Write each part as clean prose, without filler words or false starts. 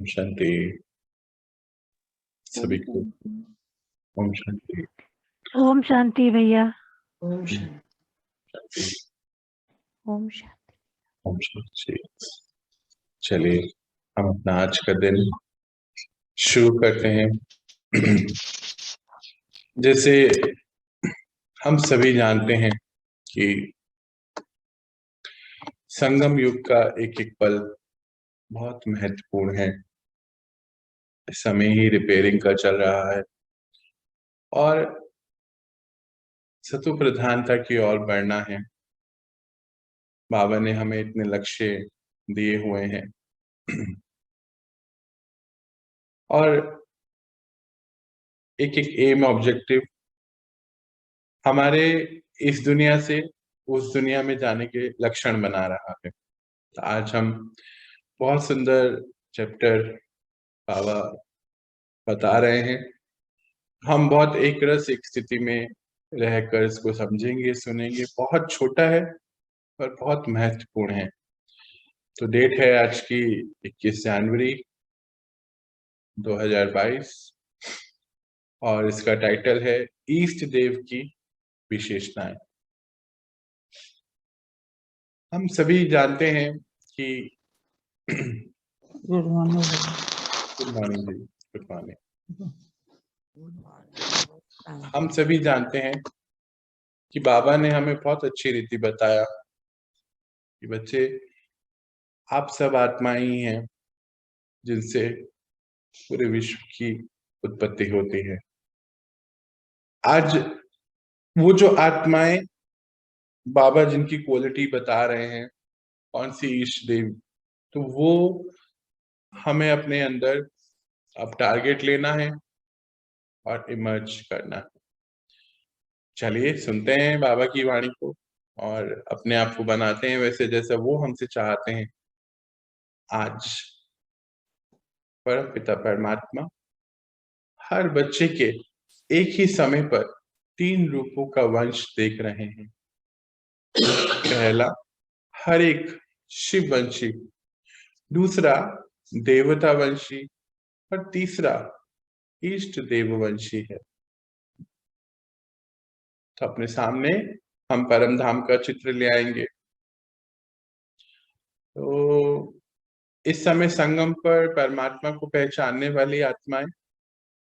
शांति। ओम सभी को शांति। ओम शांति। ओम शांति भैया। ओम शांति। शांति। ओम शांति। ओम शांति। चलिए हम अपना आज का दिन शुरू करते हैं। जैसे हम सभी जानते हैं कि संगम युग का एक एक पल बहुत महत्वपूर्ण है। इस समय ही रिपेयरिंग का चल रहा है और सतु प्रधानता की ओर बढ़ना है। बाबा ने हमें इतने लक्ष्य दिए हुए हैं और एक एक एम ऑब्जेक्टिव हमारे इस दुनिया से उस दुनिया में जाने के लक्षण बना रहा है। तो आज हम बहुत सुंदर चैप्टर बाबा बता रहे हैं। हम बहुत एक रस एक स्थिति में रहकर इसको समझेंगे, सुनेंगे। बहुत छोटा है पर बहुत महत्वपूर्ण है। तो डेट है आज की 21 जनवरी 2022 और इसका टाइटल है ईष्ट देव की विशेषताएं। हम सभी जानते हैं कि गुड मॉर्निंग। गुड मॉर्निंग जी। Good morning. हम सभी जानते हैं कि बाबा ने हमें बहुत अच्छी रीति बताया कि बच्चे आप सब आत्माएं ही हैं जिनसे पूरे विश्व की उत्पत्ति होती है। आज वो जो आत्माएं बाबा जिनकी क्वालिटी बता रहे हैं, कौन सी ईष्ट देव, तो वो हमें अपने अंदर अब टारगेट लेना है और इमर्ज करना है। चलिए सुनते हैं बाबा की वाणी को और अपने आप को बनाते हैं वैसे जैसा वो हमसे चाहते हैं। आज परम पिता परमात्मा हर बच्चे के एक ही समय पर 3 रूपों का वंश देख रहे हैं। पहला हर एक शिव वंशी, दूसरा देवता वंशी और तीसरा इष्ट देव वंशी है। तो अपने सामने हम परम धाम का चित्र ले आएंगे। तो इस समय संगम पर परमात्मा को पहचानने वाली आत्माएं,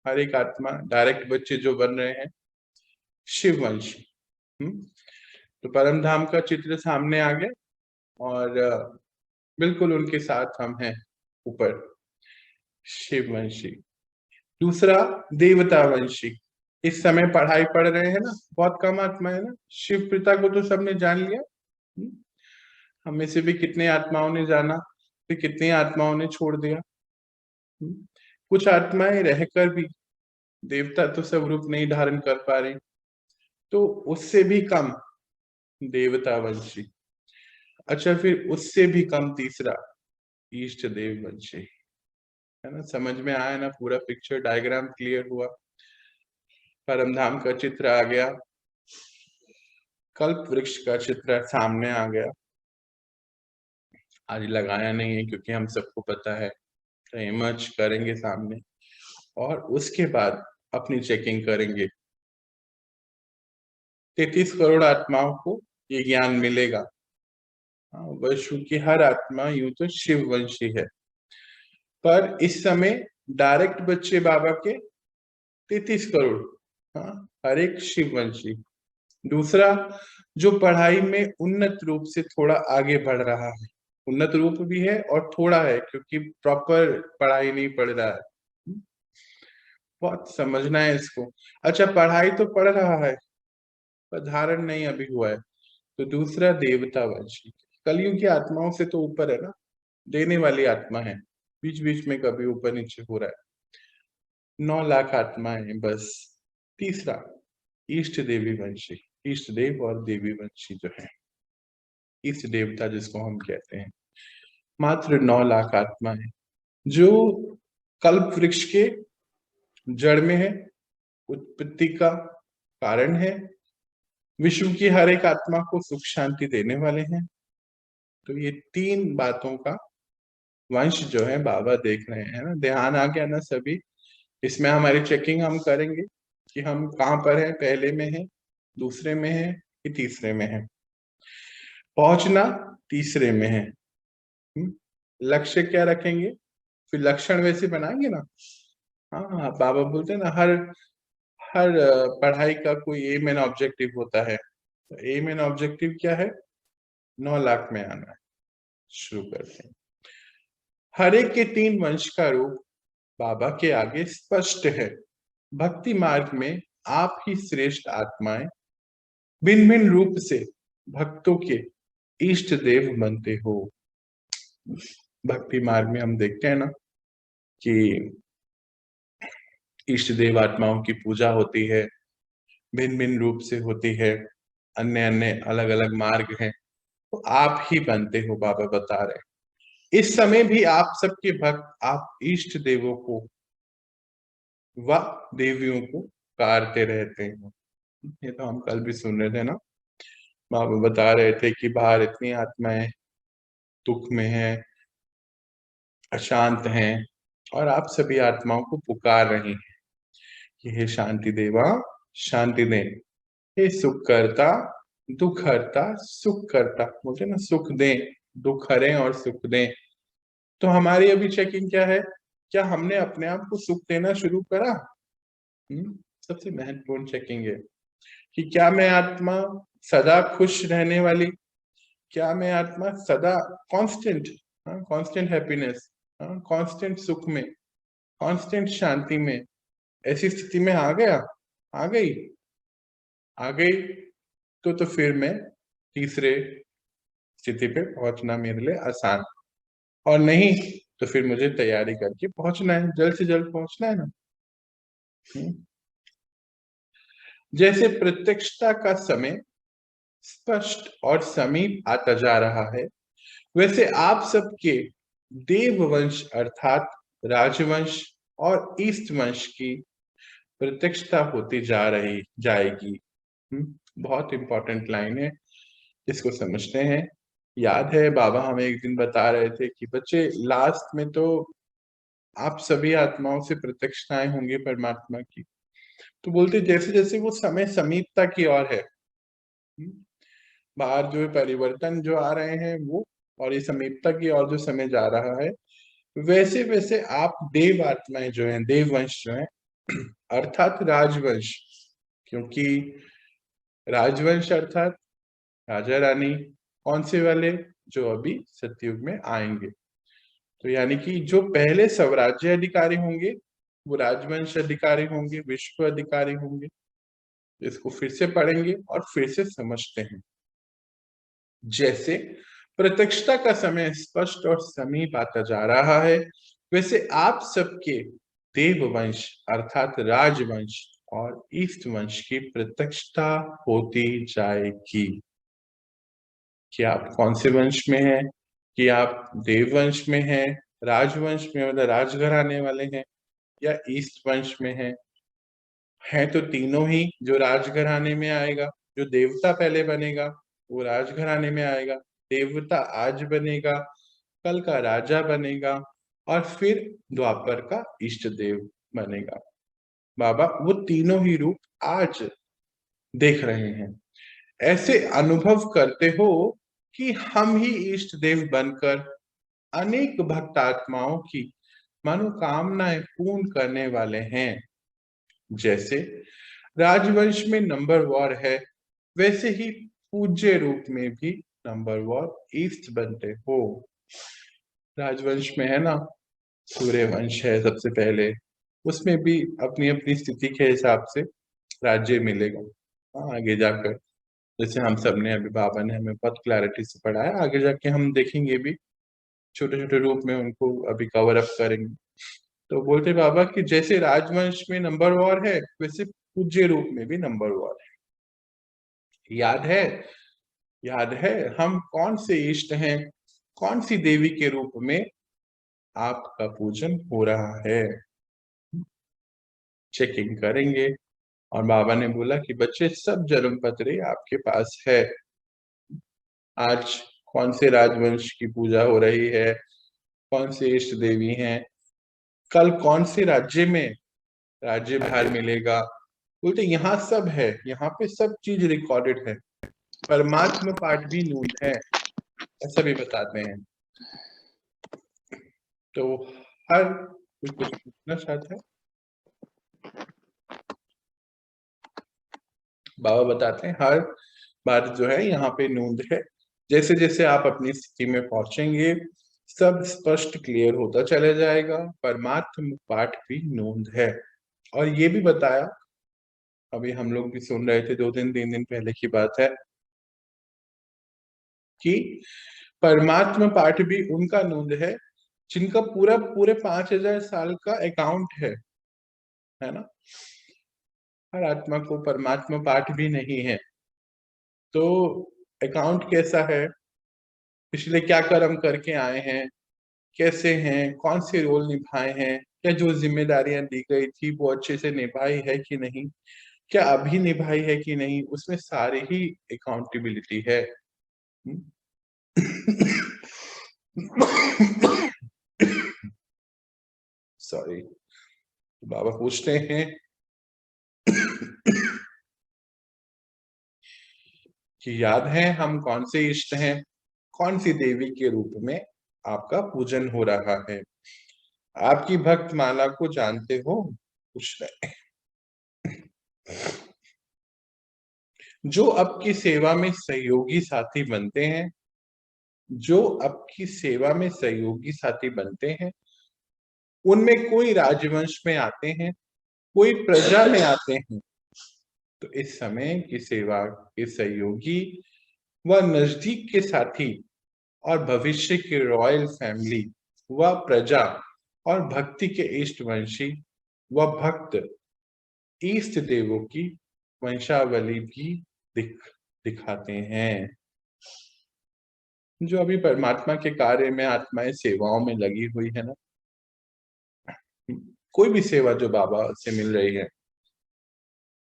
हर एक आत्मा डायरेक्ट बच्चे जो बन रहे हैं शिववंशी। तो परम धाम का चित्र सामने आ गया और बिल्कुल उनके साथ हम हैं ऊपर शिववंशी। दूसरा देवता वंशी। इस समय पढ़ाई पढ़ रहे हैं ना, बहुत कम आत्मा है ना। शिव पिता को तो सबने जान लिया, हमें से भी कितने आत्माओं ने जाना, फिर कितनी आत्माओं ने छोड़ दिया। कुछ आत्माएं रहकर भी देवता तो सब रूप नहीं धारण कर पा रही, तो उससे भी कम देवता वंशी। अच्छा, फिर उससे भी कम तीसरा इष्ट देव वंशी, है ना। समझ में आया ना, पूरा पिक्चर डायग्राम क्लियर हुआ। परमधाम का चित्र आ गया, कल्प वृक्ष का चित्र सामने आ गया। आज लगाया नहीं है क्योंकि हम सबको पता है, तो इमर्ज करेंगे सामने और उसके बाद अपनी चेकिंग करेंगे। 33 करोड़ आत्माओं को ये ज्ञान मिलेगा। विश्व की हर आत्मा यूं तो शिववंशी है, पर इस समय डायरेक्ट बच्चे बाबा के 33 करोड़, हर एक शिववंशी। दूसरा, जो पढ़ाई में उन्नत रूप से थोड़ा आगे बढ़ रहा है, उन्नत रूप भी है और थोड़ा है क्योंकि प्रॉपर पढ़ाई नहीं पढ़ रहा है। बहुत समझना है इसको। अच्छा, पढ़ाई तो पढ़ रहा है पर धारण नहीं अभी हुआ है। तो दूसरा देवता वंशी, कलयुग की आत्माओं से तो ऊपर है ना, देने वाली आत्मा है, बीच बीच में कभी ऊपर नीचे हो रहा है। 9 लाख आत्माएं बस। तीसरा इष्ट देवी वंशी, इष्ट देव और देवी वंशी जो है, इष्ट देवता जिसको हम कहते हैं, मात्र 9 लाख आत्मा है जो कल्प वृक्ष के जड़ में है, उत्पत्ति का कारण है, विश्व की हर एक आत्मा को सुख शांति देने वाले हैं। तो ये 3 बातों का वंश जो है बाबा देख रहे हैं ना, ध्यान आ गया ना सभी। इसमें हमारी चेकिंग हम करेंगे कि हम कहाँ पर हैं, पहले में है, दूसरे में है कि तीसरे में है। पहुंचना तीसरे में है। लक्ष्य क्या रखेंगे, फिर लक्षण वैसे बनाएंगे ना। हाँ, बाबा बोलते हैं ना, हर हर पढ़ाई का कोई एम एंड ऑब्जेक्टिव होता है। तो एम एंड ऑब्जेक्टिव क्या है, 9 लाख में आना है। शुरू करते हैं। हर एक के 3 वंश का रूप बाबा के आगे स्पष्ट है। भक्ति मार्ग में आप ही श्रेष्ठ आत्माएं भिन्न भिन्न रूप से भक्तों के इष्ट देव बनते हो। भक्ति मार्ग में हम देखते हैं ना कि इष्ट देव आत्माओं की पूजा होती है, भिन्न भिन्न रूप से होती है, अन्य अन्य अलग अलग मार्ग हैं, तो आप ही बनते हो, बाबा बता रहे। इस समय भी आप सबके भक्त आप इष्ट देवों को व देवियों को पुकारते रहते हैं। ये तो हम कल भी सुन रहे थे ना, बाबा बता रहे थे कि बाहर इतनी आत्माएं दुख में हैं, अशांत हैं, और आप सभी आत्माओं को पुकार रही हैं कि हे शांति देवा शांति दे, हे सुख करता दुख हरता सुख करता, बोलते ना सुख दे, दुख हरे और सुख दे। तो हमारी अभी चेकिंग क्या है, क्या हमने अपने आप को सुख देना शुरू करा? सबसे महत्वपूर्ण चेकिंग है कि क्या मैं आत्मा सदा खुश रहने वाली, क्या मैं आत्मा सदा कांस्टेंट कांस्टेंट हैप्पीनेस, कांस्टेंट सुख में, कांस्टेंट शांति में, ऐसी स्थिति में आ गया, आ गई, आ गई तो फिर मैं तीसरे स्थिति पे पहुंचना मेरे लिए आसान, और नहीं तो फिर मुझे तैयारी करके पहुंचना है, जल्द से जल्द पहुंचना है ना। जैसे प्रत्यक्षता का समय स्पष्ट और समीप आता जा रहा है, वैसे आप सबके देववंश अर्थात राजवंश और ईस्ट वंश की प्रत्यक्षता होती जाएगी। बहुत इंपॉर्टेंट लाइन है, इसको समझते हैं। याद है बाबा हमें एक दिन बता रहे थे कि बच्चे लास्ट में तो आप सभी आत्माओं से प्रत्यक्षताएं होंगी परमात्मा की। तो बोलते जैसे जैसे वो समय समीपता की ओर है, बाहर जो परिवर्तन जो आ रहे हैं वो, और ये समीपता की ओर जो समय जा रहा है, वैसे वैसे आप देव आत्माएं जो हैं, देववंश जो हैं अर्थात राजवंश, क्योंकि राजवंश अर्थात राजा रानी कौन से वाले, जो अभी सतयुग में आएंगे। तो यानी कि जो पहले स्वराज्य अधिकारी होंगे वो राजवंश अधिकारी होंगे, विश्व अधिकारी होंगे। इसको फिर से पढ़ेंगे और फिर से समझते हैं। जैसे प्रत्यक्षता का समय स्पष्ट और समीप आता जा रहा है, वैसे आप सबके देववंश अर्थात राजवंश और ईस्ट वंश की प्रत्यक्षता होती जाएगी। कि आप कौन से वंश में हैं, कि आप देववंश में हैं, राजवंश में मतलब राजघराने वाले हैं, या ईस्ट वंश में है तो तीनों ही। जो राजघराने में आएगा, जो देवता पहले बनेगा वो राजघराने में आएगा, देवता आज बनेगा, कल का राजा बनेगा, और फिर द्वापर का इष्ट देव बनेगा। बाबा वो तीनों ही रूप आज देख रहे हैं। ऐसे अनुभव करते हो कि हम ही इष्ट देव बनकर अनेक भक्त आत्माओं की मनोकामनाएं पूर्ण करने वाले हैं। जैसे राजवंश में नंबर वॉर है, वैसे ही पूज्य रूप में भी नंबर वॉर ईस्ट बनते हो। राजवंश में है ना, सूर्यवंश है सबसे पहले, उसमें भी अपनी अपनी स्थिति के हिसाब से राज्य मिलेगा। आगे जाकर जैसे हम सब ने अभी बाबा ने हमें बहुत क्लैरिटी से पढ़ाया, आगे जाके हम देखेंगे भी, छोटे छोटे रूप में उनको अभी कवर अप करेंगे। तो बोलते बाबा कि जैसे राजवंश में नंबर वॉर है, वैसे पूज्य रूप में भी नंबर वॉर है। याद है हम कौन से इष्ट हैं, कौन सी देवी के रूप में आपका पूजन हो रहा है, चेकिंग करेंगे। और बाबा ने बोला कि बच्चे सब जन्म पत्री आपके पास है। आज कौन से राजवंश की पूजा हो रही है, कौन से इष्ट देवी हैं, कल कौन से राज्य में राज्यभार मिलेगा, बोलते यहाँ सब है, यहाँ पे सब चीज रिकॉर्डेड है। परमात्मा पाठ भी नून है, ऐसा भी बताते हैं। तो हर कोई कुछ पूछना चाहता है? बाबा बताते हैं हर बार जो है यहाँ पे नूंद है। जैसे जैसे आप अपनी स्थिति में पहुंचेंगे सब स्पष्ट क्लियर होता चला जाएगा। परमात्म पाठ भी नूंद है। और ये भी बताया, अभी हम लोग भी सुन रहे थे 2 दिन 3 दिन पहले की बात है, कि परमात्मा पाठ भी उनका नूंद है जिनका पूरे 5000 साल का अकाउंट है ना। हर आत्मा को परमात्मा पाठ भी नहीं है, तो अकाउंट कैसा है, पिछले क्या कर्म करके आए हैं, कैसे हैं, कौन से रोल निभाए हैं, क्या जो जिम्मेदारियां दी गई थी वो अच्छे से निभाई है कि नहीं, क्या अभी निभाई है कि नहीं, उसमें सारी ही अकाउंटेबिलिटी है। सॉरी। बाबा पूछते हैं कि याद है हम कौन से इष्ट हैं, कौन सी देवी के रूप में आपका पूजन हो रहा है, आपकी भक्त माला को जानते हो, पूछ रहे। जो आपकी सेवा में सहयोगी साथी बनते हैं, जो आपकी सेवा में सहयोगी साथी बनते हैं, उनमें कोई राजवंश में आते हैं, कोई प्रजा में आते हैं, तो इस समय की सेवा के सहयोगी व नजदीक के साथी और भविष्य के रॉयल फैमिली व प्रजा और भक्ति के इष्टवंशी व भक्त इष्ट देवों की वंशावली भी दिखाते हैं। जो अभी परमात्मा के कार्य में आत्माएं सेवाओं में लगी हुई है ना, कोई भी सेवा जो बाबा से मिल रही है,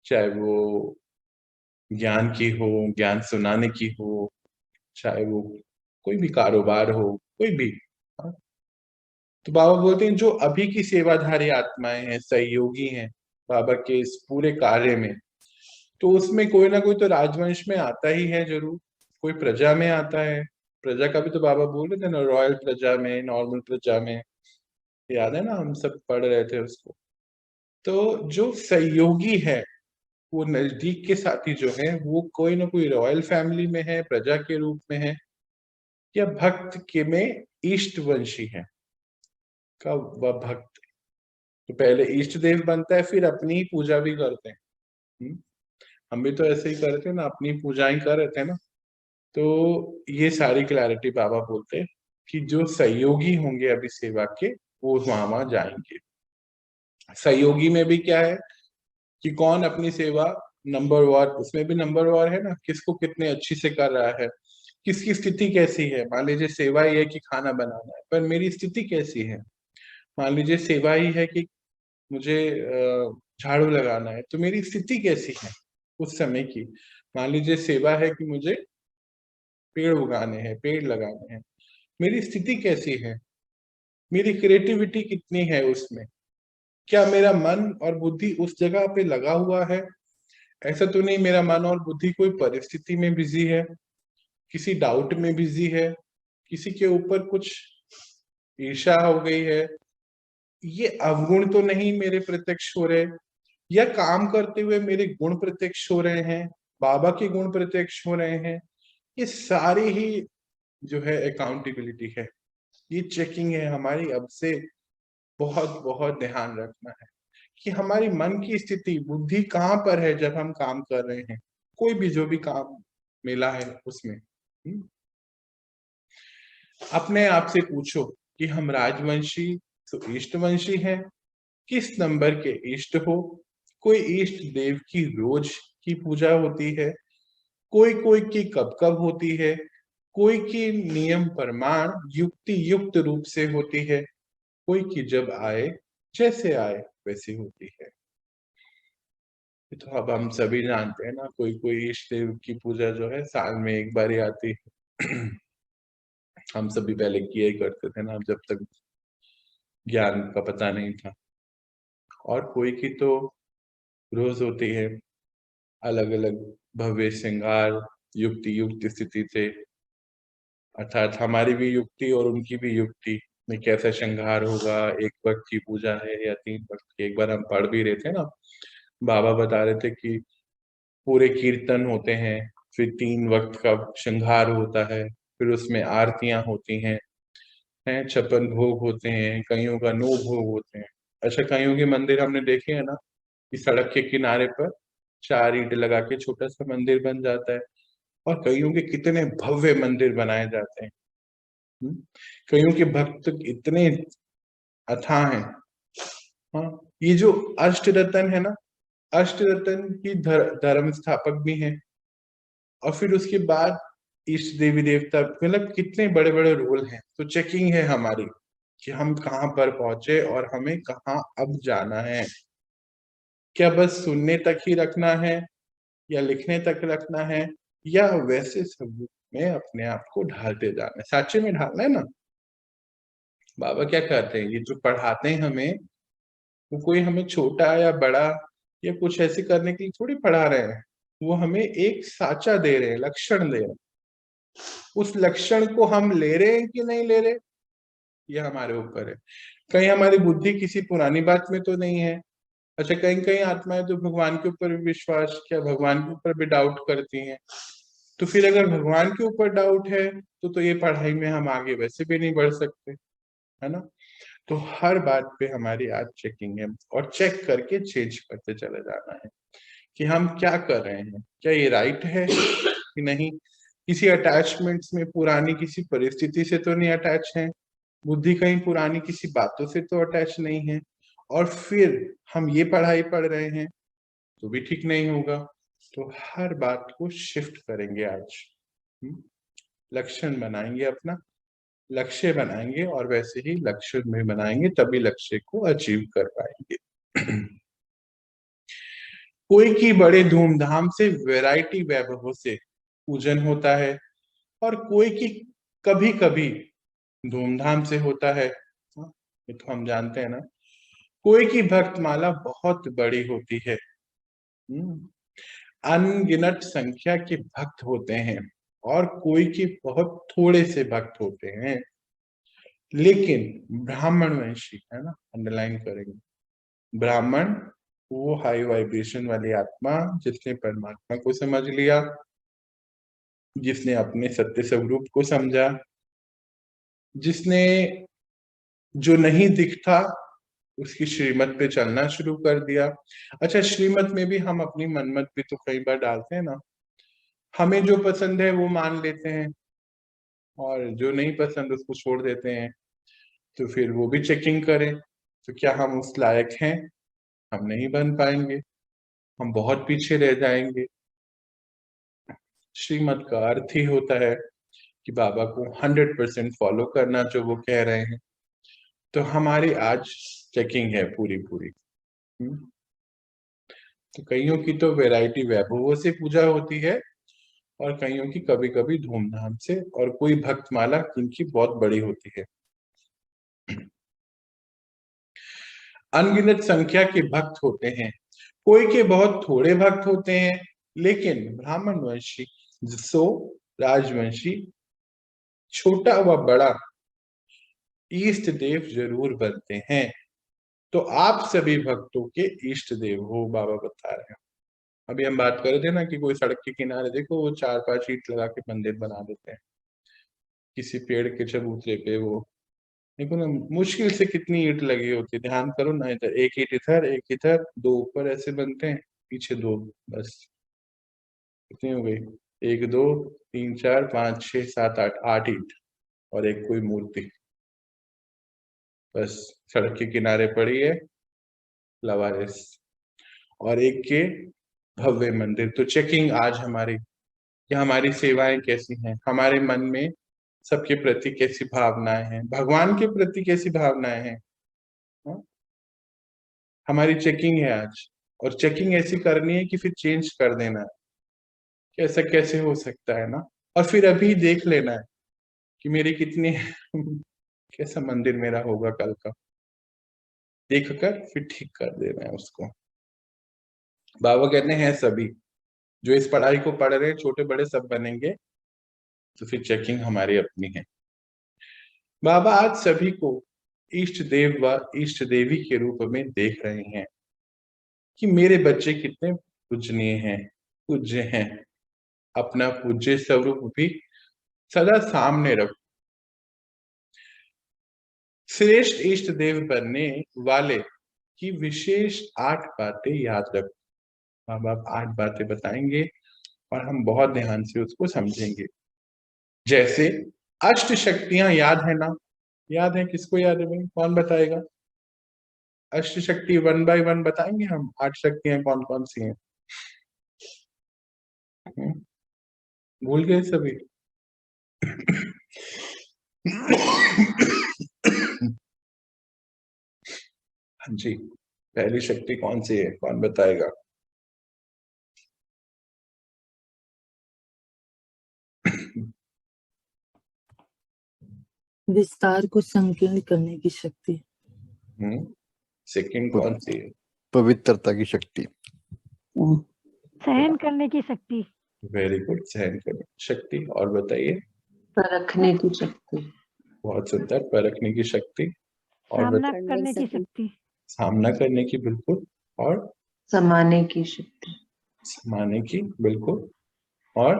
चाहे वो ज्ञान की हो, ज्ञान सुनाने की हो, चाहे वो कोई भी कारोबार हो, कोई भी, हाँ? तो बाबा बोलते हैं जो अभी की सेवाधारी आत्माएं हैं, सहयोगी हैं बाबा के इस पूरे कार्य में, तो उसमें कोई ना कोई तो राजवंश में आता ही है जरूर, कोई प्रजा में आता है। प्रजा का भी तो बाबा बोल रहे थे ना, रॉयल प्रजा में, नॉर्मल प्रजा में, याद है ना, हम सब पढ़ रहे थे उसको। तो जो सहयोगी है, वो नजदीक के साथी जो है, वो कोई ना कोई रॉयल फैमिली में है, प्रजा के रूप में है, या भक्त के में इष्ट वंशी है। कब वह भक्त तो पहले इष्ट देव बनता है, फिर अपनी ही पूजा भी करते हैं। हम भी तो ऐसे ही करते हैं ना, अपनी पूजाएं कर रहे थे ना। तो ये सारी क्लैरिटी बाबा बोलते हैं कि जो सहयोगी होंगे अभी सेवा के, वो वहां जाएंगे। सहयोगी में भी क्या है कि कौन अपनी सेवा नंबर वार, उसमें भी नंबर वार है ना, किसको कितने अच्छी से कर रहा है, किसकी स्थिति कैसी है। मान लीजिए सेवा ही है कि खाना बनाना है, पर मेरी स्थिति कैसी है। मान लीजिए सेवा ही है कि मुझे झाड़ू लगाना है, तो मेरी स्थिति कैसी है उस समय की। मान लीजिए सेवा है कि मुझे पेड़ उगाने हैं, पेड़ लगाने हैं, मेरी स्थिति कैसी है, मेरी क्रिएटिविटी कितनी है उसमें, क्या मेरा मन और बुद्धि उस जगह पे लगा हुआ है। ऐसा तो नहीं मेरा मन और बुद्धि कोई परिस्थिति में बिजी है, किसी डाउट में बिजी है, किसी के ऊपर कुछ ईर्ष्या हो गई है, ये अवगुण तो नहीं मेरे प्रत्यक्ष हो रहे, या काम करते हुए मेरे गुण प्रत्यक्ष हो रहे हैं, बाबा के गुण प्रत्यक्ष हो रहे हैं। ये सारी ही जो है अकाउंटेबिलिटी है, ये चेकिंग है हमारी। अब से बहुत बहुत ध्यान रखना है कि हमारी मन की स्थिति, बुद्धि कहाँ पर है जब हम काम कर रहे हैं, कोई भी जो भी काम मिला है उसमें। अपने आप से पूछो कि हम राजवंशी तो इष्टवंशी हैं, किस नंबर के इष्ट हो। कोई इष्ट देव की रोज की पूजा होती है, कोई कोई की कब कब होती है, कोई की नियम प्रमाण युक्ति युक्त रूप से होती है, कोई की जब आए जैसे आए वैसी होती है। तो अब हम सभी जानते हैं ना, कोई कोई इष्ट देव की पूजा जो है साल में एक बार ही आती है। हम सभी पहले किया ही करते थे ना, जब तक ज्ञान का पता नहीं था। और कोई की तो रोज होती है अलग अलग भव्य श्रृंगार, युक्ति युक्त स्थिति से, अर्थात हमारी भी युक्ति और उनकी भी युक्ति में कैसा श्रृंगार होगा। एक वक्त की पूजा है या 3 वक्त की। एक बार हम पढ़ भी रहे थे ना, बाबा बता रहे थे कि पूरे कीर्तन होते हैं, फिर 3 वक्त का श्रृंगार होता है, फिर उसमें आरतियां होती हैं, 56 भोग होते हैं, कईयों का 9 भोग होते हैं। अच्छा, कईयों के मंदिर हमने देखे हैं ना कि सड़क के किनारे पर 4 ईंट लगा के छोटा सा मंदिर बन जाता है, और कईयों के कितने भव्य मंदिर बनाए जाते हैं। कईयों के भक्त इतने अथाह हैं। हाँ, ये जो अष्ट रतन है ना, अष्ट रतन की धर्म स्थापक भी हैं, और फिर उसके बाद इष्ट देवी देवता, मतलब कितने बड़े बड़े रोल हैं। तो चेकिंग है हमारी कि हम कहाँ पर पहुंचे और हमें कहाँ अब जाना है। क्या बस सुनने तक ही रखना है, या लिखने तक रखना है, या वैसे सब में अपने आप को ढालते जाना है, साचे में ढालना है ना। बाबा क्या कहते हैं, ये जो पढ़ाते हैं हमें, वो कोई हमें छोटा या बड़ा या कुछ ऐसे करने के लिए थोड़ी पढ़ा रहे हैं। वो हमें एक साचा दे रहे हैं, लक्षण दे रहे हैं। उस लक्षण को हम ले रहे हैं कि नहीं ले रहे, ये हमारे ऊपर है। कहीं हमारी बुद्धि किसी पुरानी बात में तो नहीं है। अच्छा, कहीं कहीं आत्माएं तो भगवान के ऊपर भी विश्वास, क्या भगवान के ऊपर भी डाउट करती हैं। तो फिर अगर भगवान के ऊपर डाउट है तो ये पढ़ाई में हम आगे वैसे भी नहीं बढ़ सकते, है ना। तो हर बात पे हमारी आज चेकिंग है, और चेक करके चेंज करते चले जाना है कि हम क्या कर रहे हैं, क्या ये राइट है कि नहीं। किसी अटैचमेंट्स में पुरानी किसी परिस्थिति से तो नहीं अटैच है, बुद्धि कहीं पुरानी किसी बातों से तो अटैच नहीं है, और फिर हम ये पढ़ाई पढ़ रहे हैं तो भी ठीक नहीं होगा। तो हर बात को शिफ्ट करेंगे आज। लक्षण बनाएंगे, अपना लक्ष्य बनाएंगे, और वैसे ही लक्ष्य में बनाएंगे तभी लक्ष्य को अचीव कर पाएंगे। कोई की बड़े धूमधाम से वैरायटी वैभव से पूजन होता है, और कोई की कभी कभी धूमधाम से होता है। ये तो हम जानते हैं ना। कोई की भक्तमाला बहुत बड़ी होती है, अनगिनत संख्या के भक्त होते हैं, और कोई के बहुत थोड़े से भक्त होते हैं। लेकिन ब्राह्मण वंशी, है ना, अंडरलाइन करेंगे, ब्राह्मण वो हाई वाइब्रेशन वाली आत्मा जिसने परमात्मा को समझ लिया, जिसने अपने सत्य स्वरूप को समझा, जिसने जो नहीं दिखता उसकी श्रीमत पे चलना शुरू कर दिया। अच्छा, श्रीमत में भी हम अपनी मनमत भी तो कई बार डालते हैं ना। हमें जो पसंद है वो मान लेते हैं, और जो नहीं पसंद उसको छोड़ देते हैं। तो फिर वो भी चेकिंग करें, तो क्या हम उस लायक हैं। हम नहीं बन पाएंगे, हम बहुत पीछे रह जाएंगे। श्रीमत का अर्थ ही होता है कि बाबा को 100% फॉलो करना जो वो कह रहे हैं। तो हमारी आज चेकिंग है पूरी पूरी। तो कईयों की तो वैरायटी वैभवों से पूजा होती है, और कईयों की कभी कभी धूमधाम से, और कोई भक्तमाला जिनकी बहुत बड़ी होती है। अनगिनत संख्या के भक्त होते हैं, कोई के बहुत थोड़े भक्त होते हैं, लेकिन ब्राह्मण वंशी सो राजवंशी छोटा व बड़ा इष्ट देव जरूर बनते हैं। तो आप सभी भक्तों के इष्ट देव हो, बाबा बता रहे हैं। अभी हम बात कर रहे थे ना कि कोई सड़क के किनारे देखो वो 4-5 ईंट लगा के मंदिर बना देते हैं, किसी पेड़ के चबूतरे पे। वो देखो ना, मुश्किल से कितनी ईंट लगी होती है, ध्यान करो ना। इधर एक ईंट, इधर एक, इधर दो, ऊपर ऐसे बनते हैं, पीछे 2, बस कितनी हो गई, 1 2 3 4 5 6 7 8, 8 ईंट, और एक कोई मूर्ति बस सड़क के किनारे पड़ी है, लवारिस। और एक के भव्य मंदिर। तो चेकिंग आज हमारी, कि हमारी सेवाएं कैसी हैं, हमारे मन में सबके प्रति कैसी भावनाएं हैं, भगवान के प्रति कैसी भावनाएं हैं। हमारी चेकिंग है आज, और चेकिंग ऐसी करनी है कि फिर चेंज कर देना है। कैसा कैसे हो सकता है ना, और फिर अभी देख लेना है कि मेरी कितनी कैसा मंदिर मेरा होगा कल का, देखकर फिर ठीक कर दे रहे हैं उसको। बाबा कहते हैं सभी जो इस पढ़ाई को पढ़ रहे हैं, छोटे बड़े सब बनेंगे, तो फिर चेकिंग हमारी अपनी है। बाबा आज सभी को इष्ट देव व इष्ट देवी के रूप में देख रहे हैं कि मेरे बच्चे कितने पूजनीय हैं, पूज्य हैं। अपना पूज्य स्वरूप भी सदा सामने रखो। श्रेष्ठ इष्ट देव बनने वाले की विशेष 8 बातें याद रखो। बाबा 8 बातें बताएंगे और हम बहुत ध्यान से उसको समझेंगे। जैसे अष्ट शक्तियां याद है ना? याद है? किसको याद है भाई? कौन बताएगा? अष्ट शक्ति 1 बाय 1 बताएंगे हम। 8 शक्तियां कौन कौन सी हैं? भूल गए सभी? हाँ जी, पहली शक्ति कौन सी है? कौन बताएगा? विस्तार को संकीर्ण करने की शक्ति। सेकंड कौन सी है? पवित्रता की शक्ति। सहन करने की शक्ति। वेरी गुड, सहन करने की शक्ति। और बताइए? परखने की शक्ति। बहुत सुंदर, परखने की शक्ति। और सामना करने की शक्ति। सामना करने की, बिल्कुल। और समाने की शक्ति। समाने की, बिल्कुल। और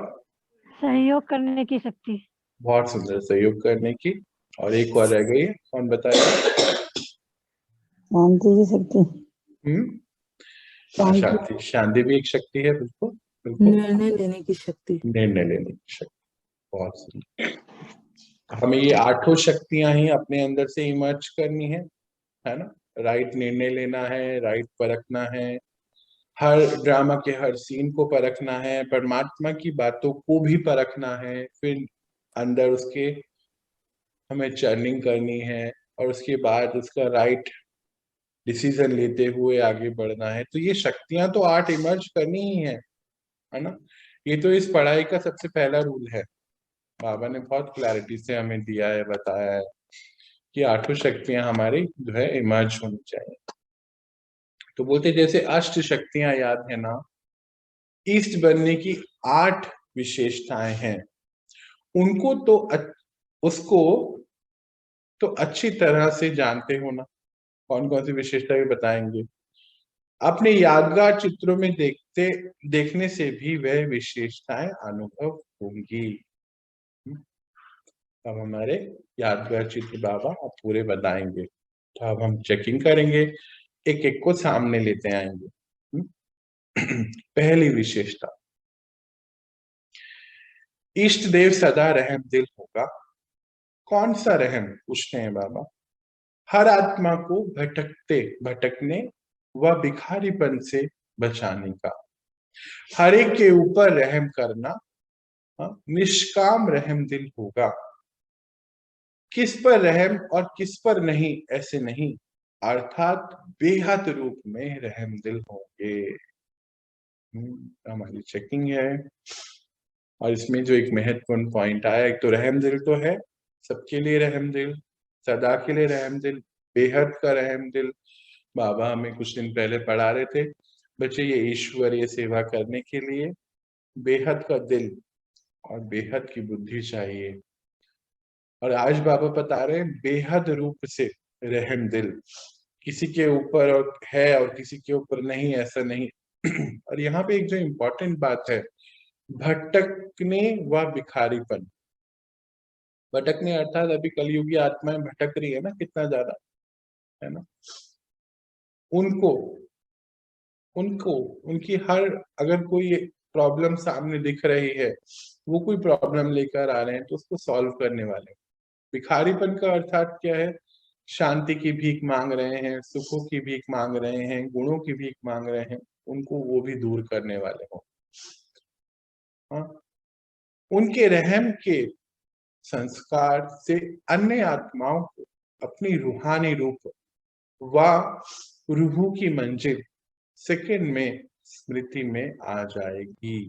सहयोग करने की शक्ति। बहुत सुंदर, सहयोग करने की। और एक और रह गई है, कौन बताएगा? शांति की शक्ति। शांति, शांति भी एक शक्ति है, बिल्कुल बिल्कुल। निर्णय लेने की शक्ति। निर्णय लेने की शक्ति, बहुत सुंदर। हमें ये 8 शक्तियां ही अपने अंदर से इमर्ज करनी है ना? राइट निर्णय लेना है, राइट परखना है, हर ड्रामा के हर सीन को परखना है, परमात्मा की बातों को भी परखना है, फिर अंदर उसके हमें चर्निंग करनी है, और उसके बाद उसका राइट डिसीजन लेते हुए आगे बढ़ना है। तो ये शक्तियां तो 8 इमर्ज करनी ही है ना? ये तो इस पढ़ाई का सबसे पहला रूल है। बाबा ने बहुत क्लैरिटी से हमें दिया है, बताया है कि 8 शक्तियां हमारी जो है इमर्ज होनी चाहिए। तो बोलते जैसे अष्ट शक्तियां याद है ना? ईस्ट बनने की 8 विशेषताएं हैं। उनको तो उसको तो अच्छी तरह से जानते हो ना? कौन कौन सी विशेषताएं बताएंगे? अपने यादगार चित्रों में देखने से भी वह विशेषताएं अनुभव होंगी। अब हमारे यादगार चित्र बाबा अब पूरे बताएंगे, तो अब हम चेकिंग करेंगे, एक एक को सामने लेते आएंगे। पहली विशेषता, इष्ट देव सदा रहम दिल होगा। कौन सा रहम पूछते हैं बाबा? हर आत्मा को भटकने व भिखारीपन से बचाने का, हर एक के ऊपर रहम करना, निष्काम रहम दिल होगा। किस पर रहम और किस पर नहीं, ऐसे नहीं, अर्थात बेहद रूप में रहम दिल होंगे। हमारी चेकिंग है, और इसमें जो एक महत्वपूर्ण पॉइंट आया, एक तो रहम दिल तो है, सबके लिए रहम दिल, सदा के लिए रहम दिल, बेहद का रहम दिल। बाबा हमें कुछ दिन पहले पढ़ा रहे थे, बच्चे ये ईश्वरीय सेवा करने के लिए बेहद का दिल और बेहद की बुद्धि चाहिए। और आज बाबा बता रहे हैं बेहद रूप से रहम दिल, किसी के ऊपर और है और किसी के ऊपर नहीं, ऐसा नहीं। और यहाँ पे एक जो इम्पोर्टेंट बात है, भटकने व भिखारीपन। भटकने अर्थात अभी कलयुगी आत्माएं भटक रही है ना, कितना ज्यादा, है ना? उनको उनकी हर, अगर कोई प्रॉब्लम सामने दिख रही है, वो कोई प्रॉब्लम लेकर आ रहे हैं, तो उसको सॉल्व करने वाले। भिखारीपन का अर्थात क्या है? शांति की भीख मांग रहे हैं, सुखों की भीख मांग रहे हैं, गुणों की भीख मांग रहे हैं, उनको वो भी दूर करने वाले हो। हाँ, उनके रहम के संस्कार से अन्य आत्माओं को अपनी रूहानी रूप व रूह की मंजिल सेकंड में स्मृति में आ जाएगी।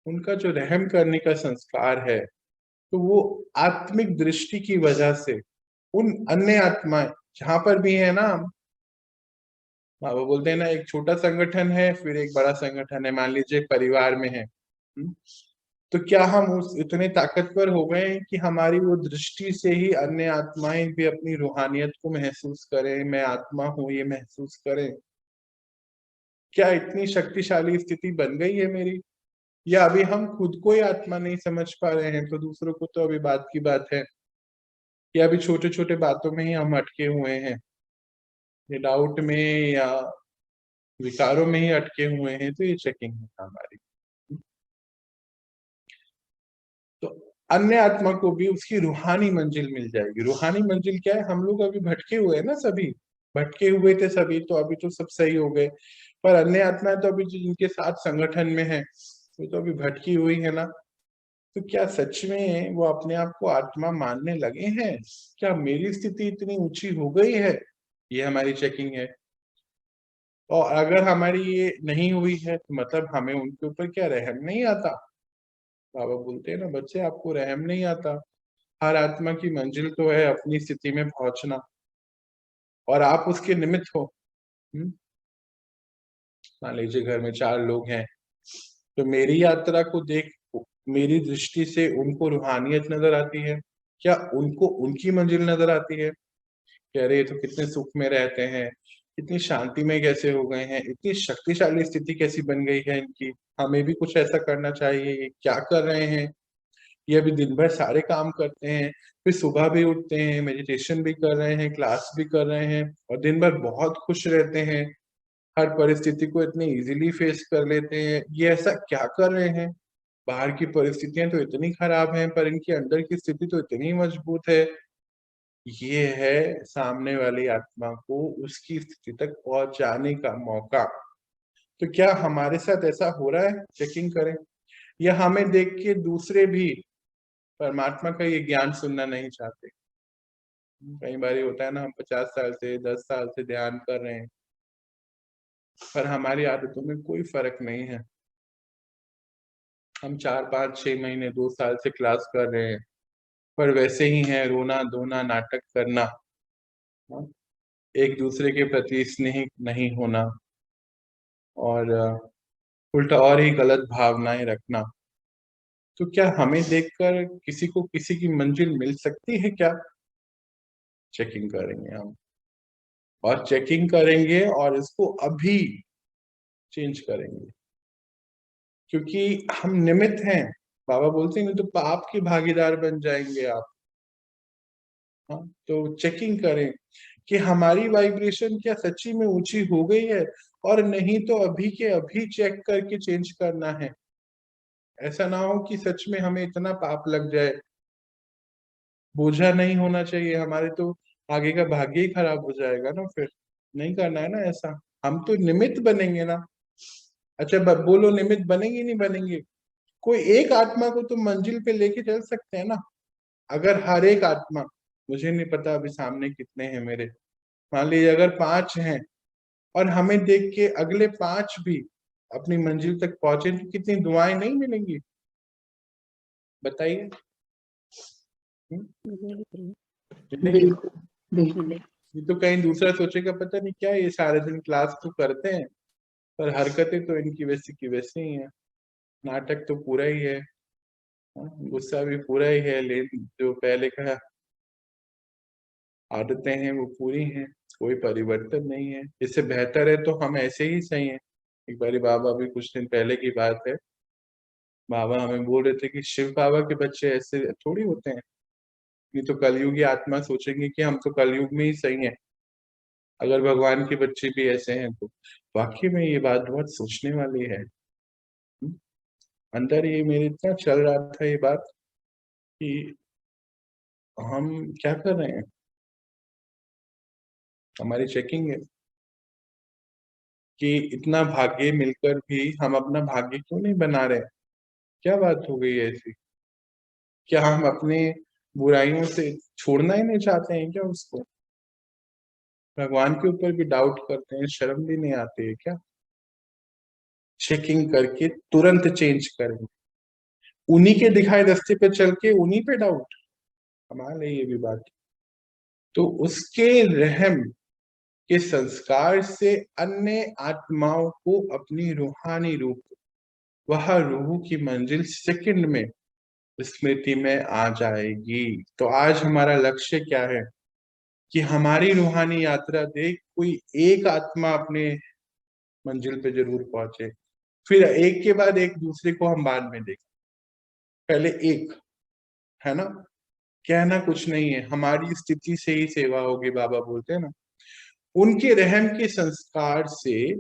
उनका जो रहम करने का संस्कार है, तो वो आत्मिक दृष्टि की वजह से उन अन्य आत्माएं जहां पर भी है ना, वो बोलते हैं ना, एक छोटा संगठन है फिर एक बड़ा संगठन है, मान लीजिए परिवार में है, तो क्या हम उस इतने ताकतवर हो गए हैं कि हमारी वो दृष्टि से ही अन्य आत्माएं भी अपनी रूहानियत को महसूस करें, मैं आत्मा हूं ये महसूस करें? क्या इतनी शक्तिशाली स्थिति बन गई है मेरी? या अभी हम खुद को ही आत्मा नहीं समझ पा रहे हैं, तो दूसरों को तो अभी बात की बात है। या अभी छोटे छोटे बातों में ही हम अटके हुए हैं, ये डाउट में या विकारों में ही अटके हुए हैं, तो ये चेकिंग है हमारी। तो अन्य आत्मा को भी उसकी रूहानी मंजिल मिल जाएगी। रूहानी मंजिल क्या है? हम लोग अभी भटके हुए हैं ना, सभी भटके हुए थे सभी, तो अभी तो सब सही हो गए, पर अन्य आत्माएं तो अभी जो जिनके साथ संगठन में है वो तो अभी भटकी हुई है ना। तो क्या सच में वो अपने आप को आत्मा मानने लगे हैं? क्या मेरी स्थिति इतनी ऊंची हो गई है? ये हमारी चेकिंग है। और अगर हमारी ये नहीं हुई है तो मतलब हमें उनके ऊपर क्या रहम नहीं आता? बाबा बोलते हैं ना, बच्चे आपको रहम नहीं आता। हर आत्मा की मंजिल तो है अपनी स्थिति में पहुंचना, और आप उसके निमित्त हो। मान लीजिए घर में 4 लोग हैं, तो मेरी यात्रा को देख मेरी दृष्टि से उनको रूहानियत नजर आती है? क्या उनको उनकी मंजिल नजर आती है? कि अरे ये तो कितने सुख में रहते हैं, इतनी शांति में कैसे हो गए हैं, इतनी शक्तिशाली स्थिति कैसी बन गई है इनकी, हमें भी कुछ ऐसा करना चाहिए, ये क्या कर रहे हैं? ये अभी दिन भर सारे काम करते हैं, फिर सुबह भी उठते हैं, मेडिटेशन भी कर रहे हैं, क्लास भी कर रहे हैं, और दिन भर बहुत खुश रहते हैं, हर परिस्थिति को इतने इजीली फेस कर लेते हैं। ये ऐसा क्या कर रहे हैं? बाहर की परिस्थितियां तो इतनी खराब हैं, पर इनकी अंदर की स्थिति तो इतनी मजबूत है। ये है सामने वाली आत्मा को उसकी स्थिति तक पहुंचाने का मौका। तो क्या हमारे साथ ऐसा हो रहा है? चेकिंग करें। या हमें देख के दूसरे भी परमात्मा का ये ज्ञान सुनना नहीं चाहते? कई बार होता है ना, हम 50 साल से 10 साल से ध्यान कर रहे हैं, पर हमारी आदतों में कोई फर्क नहीं है। हम 4, 5, 6 महीने 2 साल से क्लास कर रहे हैं, पर वैसे ही है, रोना धोना नाटक करना, एक दूसरे के प्रति स्नेह नहीं होना, और उल्टा और ही गलत भावनाएं रखना। तो क्या हमें देखकर किसी को किसी की मंजिल मिल सकती है क्या? चेकिंग करेंगे हम, और चेकिंग करेंगे और इसको अभी चेंज करेंगे, क्योंकि हम निमित्त हैं। बाबा बोलते हैं तो पाप के भागीदार बन जाएंगे आप। हाँ, तो चेकिंग करें कि हमारी वाइब्रेशन क्या सच्ची में ऊंची हो गई है, और नहीं तो अभी के अभी चेक करके चेंज करना है। ऐसा ना हो कि सच में हमें इतना पाप लग जाए, बोझा नहीं होना चाहिए हमारे, तो आगे का भाग्य ही खराब हो जाएगा ना। फिर नहीं करना है ना ऐसा, हम तो निमित्त बनेंगे ना। अच्छा बोलो, निमित्त बनेंगे नहीं बनेंगे? कोई एक आत्मा को तो मंजिल पे लेके चल सकते हैं ना। अगर हर एक आत्मा, मुझे नहीं पता अभी सामने कितने हैं मेरे, मान लीजिए अगर 5 हैं, और हमें देख के अगले 5 भी अपनी मंजिल तक पहुंचे, तो कितनी दुआएं नहीं मिलेंगी? बताइए। बिल्कुल बिल्कुल। ये तो कहीं दूसरा सोचेगा, पता नहीं क्या ये सारे दिन क्लास तो करते हैं, पर हरकतें तो इनकी वैसी की वैसी ही है, नाटक तो पूरा ही है, गुस्सा भी पूरा ही है, लेकिन जो पहले का आदतें हैं वो पूरी हैं, कोई परिवर्तन नहीं है। इससे बेहतर है तो हम ऐसे ही सही हैं। एक बारी बाबा, भी कुछ दिन पहले की बात है, बाबा हमें बोल रहे थे कि शिव बाबा के बच्चे ऐसे थोड़ी होते हैं, ये तो कलयुगी आत्मा सोचेंगे कि हम तो कलयुग में ही सही हैं, अगर भगवान के बच्चे भी ऐसे हैं तो। वाकई में ये बात बहुत सोचने वाली है। अंदर ये मेरे इतना चल रहा था ये बात कि हम क्या कर रहे हैं, हमारी चेकिंग है कि इतना भाग्य मिलकर भी हम अपना भाग्य क्यों नहीं बना रहे? क्या बात हो गई है ऐसी? क्या हम अपने बुराइयों से छोड़ना ही नहीं चाहते हैं क्या उसको? भगवान के ऊपर भी डाउट करते हैं, शर्म भी नहीं आती है क्या? चेकिंग करके तुरंत चेंज करें। उन्हीं के दिखाए रास्ते पे चल के उन्हीं पे डाउट, कमाल है ये भी बात। तो उसके रहम के संस्कार से अन्य आत्माओं को अपनी रूहानी रूप, वह रूह की मंजिल सेकंड में स्मृति में आ जाएगी। तो आज हमारा लक्ष्य क्या है कि हमारी रूहानी यात्रा देख कोई एक आत्मा अपने मंजिल पे जरूर पहुंचे, फिर एक के बाद एक दूसरे को हम बाद में देखें, पहले एक, है ना। कहना कुछ नहीं है, हमारी स्थिति से ही सेवा होगी, बाबा बोलते हैं ना। उनके रहम के संस्कार से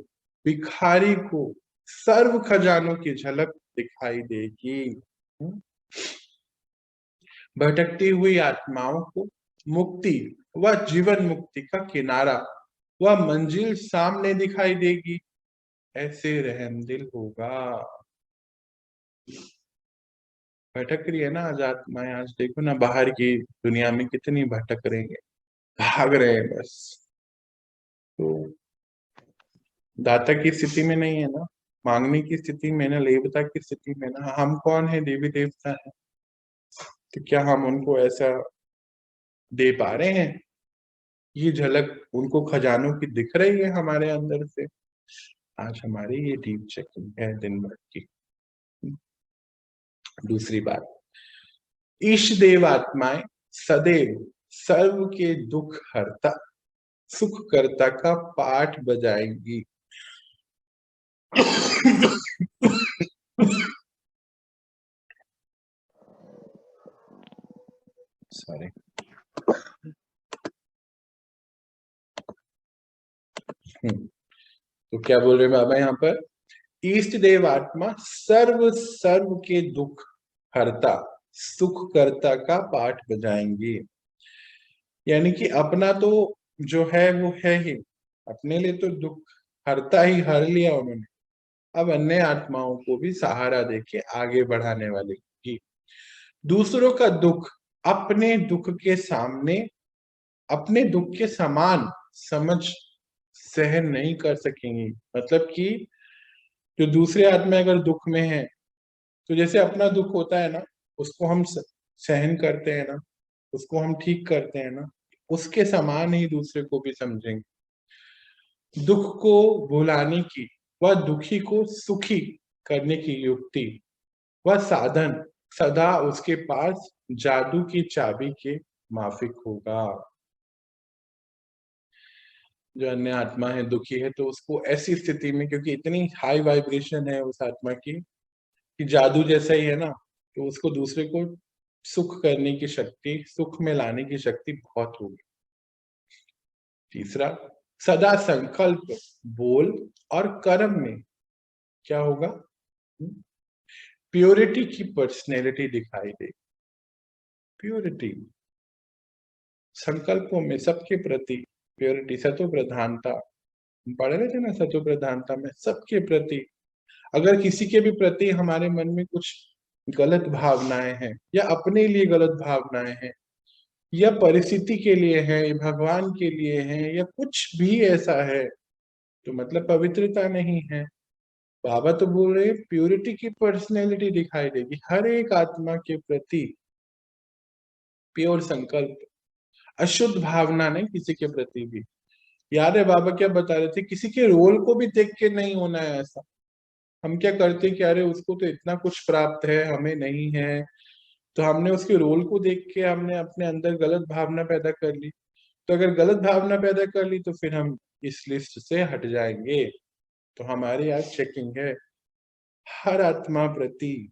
भिखारी को सर्व खजानों की झलक दिखाई देगी। भटकती हुई आत्माओं को मुक्ति व जीवन मुक्ति का किनारा व मंजिल सामने दिखाई देगी। ऐसे रहमदिल होगा। भटक रही है ना आज आत्माएं, आज देखो ना बाहर की दुनिया में कितनी भटक रही है, भाग रहे हैं बस। तो दाता की स्थिति में नहीं है ना, मांगने की स्थिति में ना, लेवता की स्थिति में ना। हम कौन है? देवी देवता है। तो क्या हम उनको ऐसा दे पा रहे हैं? ये झलक उनको खजानों की दिख रही है हमारे अंदर से? आज हमारी ये डीप चेकिंग है दिन भर की। दूसरी बात, ईश देव आत्माएं सदैव सर्व के दुख हरता सुख करता का पाठ बजाएंगी। सॉरी। तो क्या बोल रहे बाबा यहाँ पर? ईष्ट देव आत्मा सर्व सर्व के दुख हरता सुख करता का पाठ बजाएंगी। यानी कि अपना तो जो है वो है ही, अपने लिए तो दुख हरता ही हर लिया उन्होंने, अब अन्य आत्माओं को भी सहारा देके आगे बढ़ाने वाले की। दूसरों का दुख अपने दुख के सामने, अपने दुख के समान समझ सहन नहीं कर सकेंगी। मतलब कि जो दूसरे आत्मा अगर दुख में है, तो जैसे अपना दुख होता है ना, उसको हम सहन करते हैं ना, उसको हम ठीक करते हैं ना, उसके समान ही दूसरे को भी समझेंगे। दुख को भुलाने की व दुखी को सुखी करने की युक्ति व साधन सदा उसके पास जादू की चाबी के माफिक होगा। जो अन्य आत्मा है दुखी है, तो उसको ऐसी स्थिति में, क्योंकि इतनी हाई वाइब्रेशन है उस आत्मा की कि जादू जैसा ही है ना, तो उसको दूसरे को सुख करने की शक्ति, सुख में लाने की शक्ति बहुत होगी। तीसरा, सदा संकल्प बोल और कर्म में क्या होगा? प्योरिटी की पर्सनैलिटी दिखाई देगी। प्योरिटी, संकल्पों में सबके प्रति प्योरिटी, सतो प्रधानता, पढ़ रहे थे ना, सतो प्रधानता में सबके प्रति। अगर किसी के भी प्रति हमारे मन में कुछ गलत भावनाएं हैं, या अपने लिए गलत भावनाएं हैं, या परिस्थिति के लिए है, भगवान के लिए है, या कुछ भी ऐसा है, तो मतलब पवित्रता नहीं है। बाबा तो बोल रहे प्योरिटी की पर्सनैलिटी दिखाई देगी हर एक आत्मा के प्रति। प्योर संकल्प, अशुद्ध भावना नहीं किसी के प्रति भी। याद है बाबा क्या बता रहे थे? किसी के रोल को भी देख के नहीं होना है ऐसा। हम क्या करते कि अरे उसको तो इतना कुछ प्राप्त है, हमें नहीं है, तो हमने उसके रोल को देख के हमने अपने अंदर गलत भावना पैदा कर ली। तो अगर गलत भावना पैदा कर ली तो फिर हम इस लिस्ट से हट जाएंगे। तो हमारी आज चेकिंग है, हर आत्मा प्रति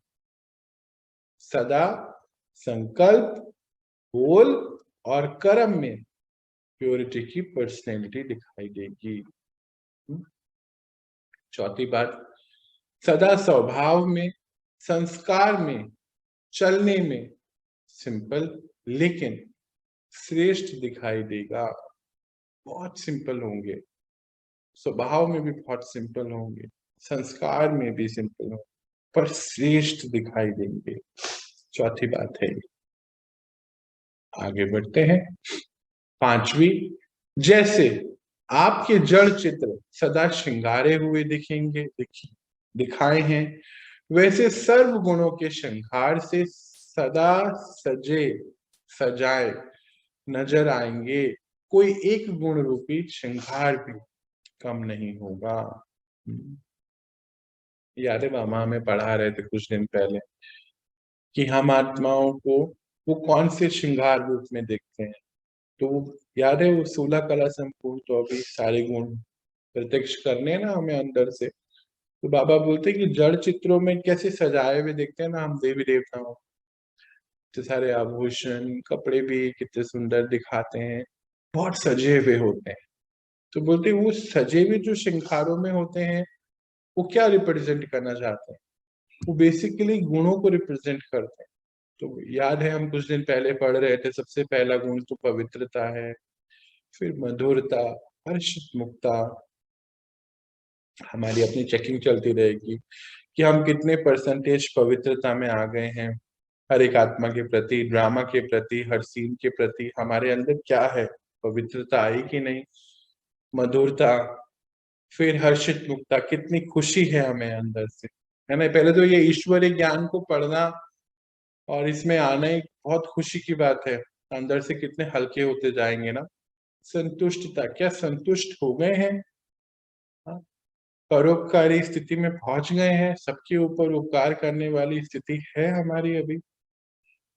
सदा संकल्प बोल और कर्म में प्योरिटी की पर्सनैलिटी दिखाई देगी। चौथी बात, सदा स्वभाव में संस्कार में चलने में सिंपल लेकिन श्रेष्ठ दिखाई देगा। बहुत सिंपल होंगे, स्वभाव में भी बहुत सिंपल होंगे, संस्कार में भी सिंपल होंगे, पर श्रेष्ठ दिखाई देंगे। चौथी बात है। आगे बढ़ते हैं। पांचवी, जैसे आपके जड़ चित्र सदा श्रृंगारे हुए दिखेंगे, दिखाए हैं, वैसे सर्व गुणों के श्रृंगार से सदा सजे सजाए नजर आएंगे, कोई एक गुण रूपी श्रृंगार भी कम नहीं होगा। याद है मामा हमें पढ़ा रहे थे कुछ दिन पहले कि हम आत्माओं को वो कौन से श्रृंगार रूप में देखते हैं। तो याद है वो 16 कला संपूर्ण तो अभी सारे गुण प्रत्यक्ष करने हैं ना हमें अंदर से। तो बाबा बोलते हैं कि जड़ चित्रों में कैसे सजाए हुए देखते हैं ना हम देवी देवताओं, इतने सारे आभूषण कपड़े भी कितने सुंदर दिखाते हैं, बहुत सजे हुए होते हैं। तो बोलते हैं वो सजे हुए जो श्रृंगारों में होते हैं वो क्या रिप्रेजेंट करना चाहते हैं, वो बेसिकली गुणों को रिप्रेजेंट करते हैं। तो याद है हम कुछ दिन पहले पढ़ रहे थे, सबसे पहला गुण तो पवित्रता है, फिर मधुरता, हर्षित मुक्ता। हमारी अपनी चेकिंग चलती रहेगी कि हम कितने परसेंटेज पवित्रता में आ गए हैं, हर एक आत्मा के प्रति, ड्रामा के प्रति, हर सीन के प्रति हमारे अंदर क्या है, पवित्रता आई कि नहीं, मधुरता, फिर हर्षित मुक्ता, कितनी खुशी है हमें अंदर से, है ना। पहले तो ये ईश्वरीय ज्ञान को पढ़ना और इसमें आना एक बहुत खुशी की बात है, अंदर से कितने हल्के होते जाएंगे ना। संतुष्टता, क्या संतुष्ट हो गए हैं, परोपकारी स्थिति में पहुंच गए हैं, सबके ऊपर उपकार करने वाली स्थिति है हमारी अभी।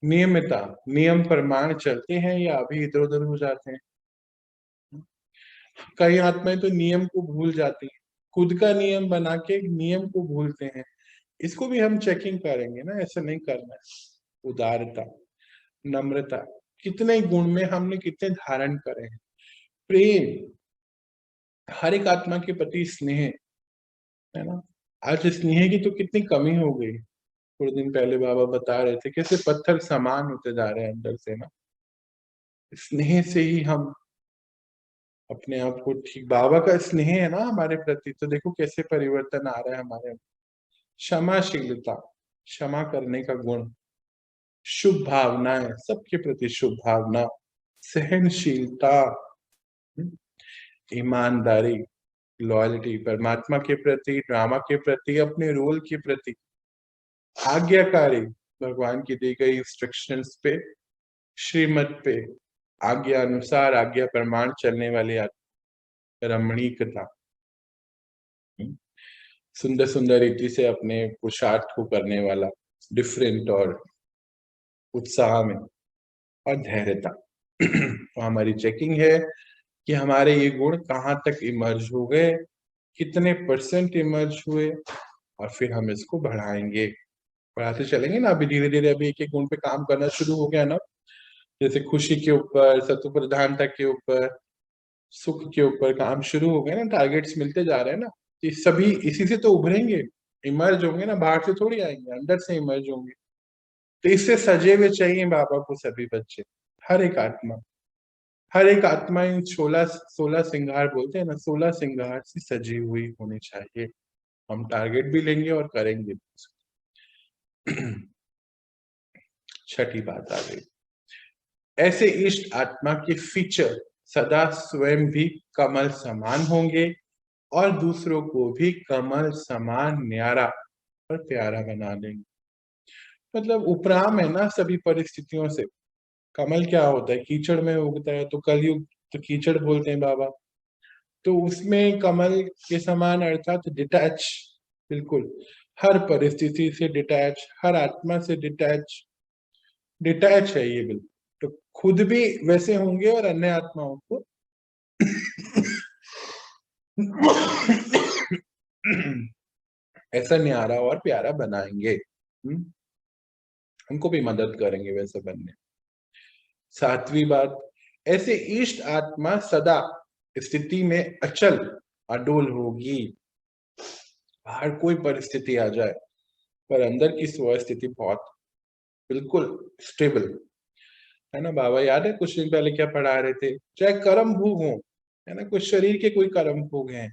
नियमितता, नियम प्रमाण चलते हैं या अभी इधर उधर हो जाते हैं। कई आत्माएं तो नियम को भूल जाती हैं, खुद का नियम बना के नियम को भूलते हैं। इसको भी हम चेकिंग करेंगे ना, ऐसा नहीं करना है। उदारता, नम्रता, कितने गुण में हमने कितने धारण करे हैं। प्रेम, हर एक आत्मा के प्रति स्नेह, है ना। आज स्नेह की तो कितनी कमी हो गई, थोड़े दिन पहले बाबा बता रहे थे कैसे पत्थर समान होते जा रहे हैं अंदर से ना। स्नेह से ही हम अपने आप को ठीक, बाबा का स्नेह है ना हमारे प्रति, तो देखो कैसे परिवर्तन आ रहा है हमारे अंदर। क्षमाशीलता, क्षमा करने का गुण, शुभ भावनाएं, सबके प्रति शुभ भावना, सहनशीलता, ईमानदारी, लॉयल्टी, परमात्मा के प्रति, ड्रामा के प्रति, अपने रोल के प्रति, आज्ञाकारी, भगवान की दी गई इंस्ट्रक्शंस पे, श्रीमत पे, आज्ञा अनुसार, आज्ञा प्रमाण चलने वाली रमणीकता, सुंदर सुंदर रीति से अपने पुरुषार्थ को करने वाला, डिफरेंट और उत्साह में, और धैर्यता। तो हमारी चेकिंग है कि हमारे ये गुण कहाँ तक इमर्ज हो गए, कितने परसेंट इमर्ज हुए, और फिर हम इसको बढ़ाएंगे, बढ़ाते चलेंगे ना। अभी धीरे धीरे अभी एक एक गुण पे काम करना शुरू हो गया ना, जैसे खुशी के ऊपर, सत्व प्रधानता के ऊपर, सुख के ऊपर काम शुरू हो गए ना, टारगेट्स मिलते जा रहे हैं ना। ये सभी इसी से तो उभरेंगे, इमर्ज होंगे ना, बाहर से थोड़ी आएंगे, अंदर से इमर्ज होंगे। तो इससे सजे हुए चाहिए बाबा को सभी बच्चे, हर एक आत्मा, हर एक आत्मा इन 16 श्रृंगार बोलते हैं ना, 16 श्रृंगार से सजी हुई होनी चाहिए। हम टारगेट भी लेंगे और करेंगे। छठी बात आ गई, ऐसे इष्ट आत्मा के फीचर सदा स्वयं भी कमल समान होंगे और दूसरों को भी कमल समान न्यारा और प्यारा बना देंगे। मतलब उपराम है ना सभी परिस्थितियों से। कमल क्या होता है, कीचड़ में उगता है, तो कलयुग तो कीचड़ बोलते हैं बाबा। तो उसमें कमल के समान अर्थात डिटैच, बिल्कुल हर परिस्थिति से डिटैच, हर आत्मा से डिटैच, डिटैच है ये बिल्कुल। तो खुद भी वैसे होंगे और अन्य आत्माओं को ऐसा न्यारा और प्यारा बनाएंगे, उनको भी मदद करेंगे वैसे बनने। सातवीं बात, ऐसे इष्ट आत्मा सदा स्थिति में अचल अडोल होगी। बाहर कोई परिस्थिति आ जाए पर अंदर की स्व स्थिति बहुत बिल्कुल स्टेबल है ना। बाबा याद है कुछ दिन पहले क्या पढ़ा रहे थे, चाहे कर्म भोग हो, है ना, कुछ शरीर के कोई कर्म भोग हैं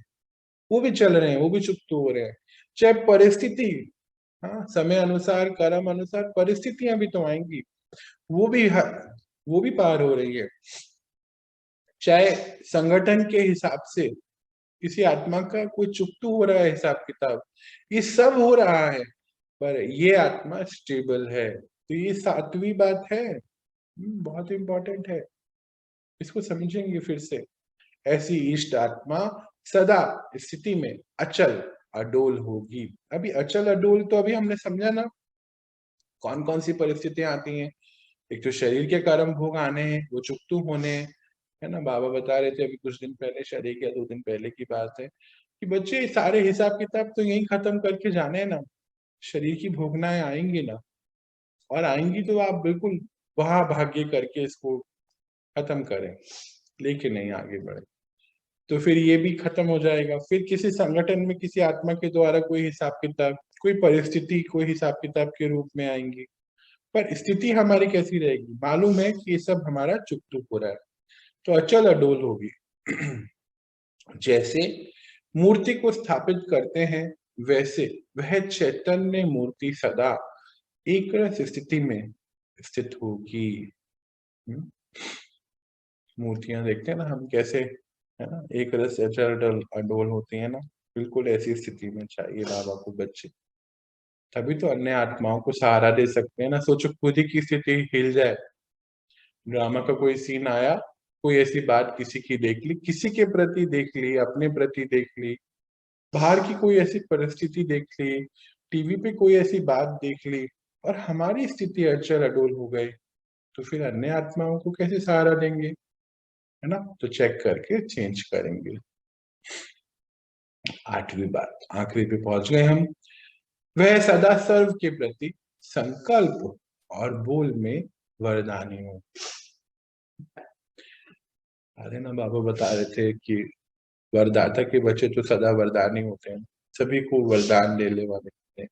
वो भी चल रहे हैं, वो भी चुप्त हो रहे हैं। चाहे परिस्थिति, हाँ, समय अनुसार कर्म अनुसार परिस्थितियां भी तो आएंगी, वो भी पार हो रही है। चाहे संगठन के हिसाब से किसी आत्मा का कोई चुप्तू हो रहा है हिसाब किताब, ये सब हो रहा है, पर ये आत्मा स्टेबल है। तो ये 7वीं बात है, बहुत इंपॉर्टेंट है, इसको समझेंगे फिर से। ऐसी इष्ट आत्मा सदा स्थिति में अचल अडोल होगी। अभी अचल अडोल तो अभी हमने समझा ना, कौन कौन सी परिस्थितियां आती हैं। एक तो शरीर के कर्म भोग आने हैं, वो चुकतू होने हैं, है ना। बाबा बता रहे थे अभी कुछ दिन पहले, शरीर के 2 दिन पहले की बात है, कि बच्चे सारे हिसाब किताब तो यही खत्म करके जाने हैं ना, शरीर की भोगनाएं आएंगी ना, और आएंगी तो आप बिल्कुल वहां भाग्य करके इसको खत्म करें, लेके नहीं आगे बढ़े, तो फिर ये भी खत्म हो जाएगा। फिर किसी संगठन में किसी आत्मा के द्वारा कोई हिसाब किताब, कोई परिस्थिति कोई हिसाब किताब के रूप में आएंगी, पर स्थिति हमारी कैसी रहेगी, मालूम है कि ये सब हमारा चुप हो रहा है, तो अचल अडोल होगी। जैसे मूर्ति को स्थापित करते हैं, वैसे वह चैतन्य मूर्ति सदा एक रस स्थिति में स्थित होगी। मूर्तियां देखते हैं ना हम कैसे, है ना, एक रस अचल अडोल होती है ना, बिल्कुल ऐसी स्थिति में चाहिए बाबा को बच्चे, तभी तो अन्य आत्माओं को सहारा दे सकते हैं ना। सोचो खुद ही की स्थिति हिल जाए, ड्रामा का कोई सीन आया, कोई ऐसी बात किसी की देख ली, किसी के प्रति देख ली, अपने प्रति देख ली, बाहर की कोई ऐसी परिस्थिति देख ली, टीवी पे कोई ऐसी बात देख ली, और हमारी स्थिति अचल अडोल हो गई, तो फिर अन्य आत्माओं को कैसे सहारा देंगे, है ना। तो चेक करके चेंज करेंगे। 8वीं बात, आखिरी पे पहुंच गए हम। वह सदा सर्व के प्रति संकल्प और बोल में वरदानी हो। अरे ना बाबा बता रहे थे कि वरदाता के बच्चे तो सदा वरदानी होते हैं, सभी को वरदान देने वाले होते हैं।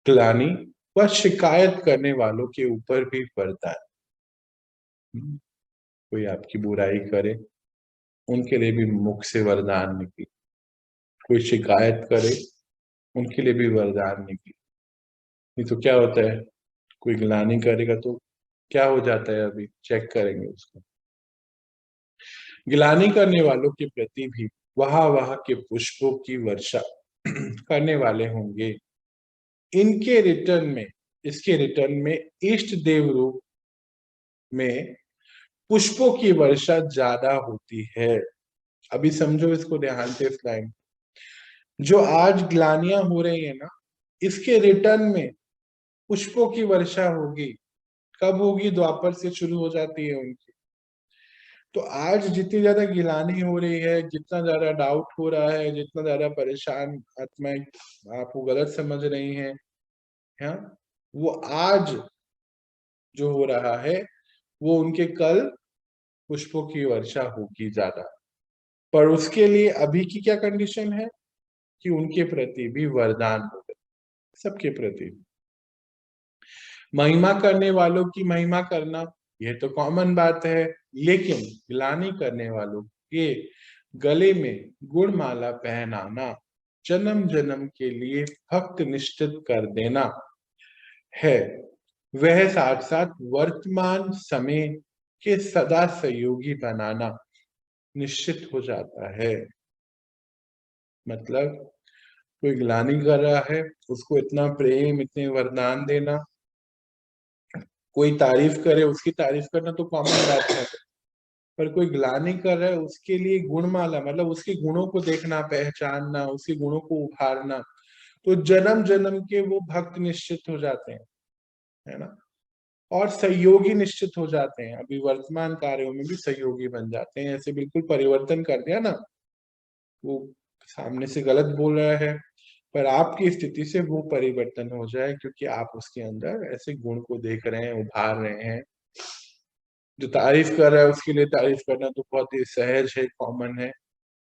ग्लानि व शिकायत करने वालों के ऊपर भी वरदान, कोई आपकी बुराई करे उनके लिए भी मुख से वरदान निकले, कोई शिकायत करे उनके लिए भी वरदान निकले। नहीं तो क्या होता है, कोई ग्लानि करेगा तो क्या हो जाता है, अभी चेक करेंगे उसको। ग्लानि करने वालों के प्रति भी वाह के पुष्पों की वर्षा करने वाले होंगे। इनके रिटर्न में, इसके रिटर्न में इष्ट देव रूप में पुष्पों की वर्षा ज्यादा होती है। अभी समझो इसको ध्यान से, इस लाइन, जो आज ग्लानियां हो रही है ना, इसके रिटर्न में पुष्पों की वर्षा होगी। कब होगी, द्वापर से शुरू हो जाती है उनकी। तो आज जितनी ज्यादा गिलानी हो रही है, जितना ज्यादा डाउट हो रहा है, जितना ज्यादा परेशान आत्माएं आपको गलत समझ रही हैं, हाँ, वो आज जो हो रहा है वो उनके कल पुष्पों की वर्षा होगी ज्यादा। पर उसके लिए अभी की क्या कंडीशन है कि उनके प्रति भी वरदान हो गए, सबके प्रति। महिमा करने वालों की महिमा करना ये तो कॉमन बात है, लेकिन ग्लानि करने वालों के गले में गुणमाला पहनाना, जन्म जन्म के लिए भक्त निश्चित कर देना है। वह साथ साथ वर्तमान समय के सदा सहयोगी बनाना निश्चित हो जाता है। मतलब कोई ग्लानि कर रहा है, उसको इतना प्रेम, इतने वरदान देना, कोई तारीफ करे उसकी तारीफ करना तो कॉमन बात है, पर कोई ग्लानि कर रहा है उसके लिए गुणमाला, मतलब उसके गुणों को देखना, पहचानना, उसके गुणों को उभारना, तो जन्म जन्म के वो भक्त निश्चित हो जाते हैं, है ना, और सहयोगी निश्चित हो जाते हैं। अभी वर्तमान कार्यों में भी सहयोगी बन जाते हैं। ऐसे बिल्कुल परिवर्तन कर दिया ना, वो सामने से गलत बोल रहा है, पर आपकी स्थिति से वो परिवर्तन हो जाए, क्योंकि आप उसके अंदर ऐसे गुण को देख रहे हैं, उभार रहे हैं। जो तारीफ कर रहा है उसके लिए तारीफ करना तो बहुत ही सहज है, कॉमन है,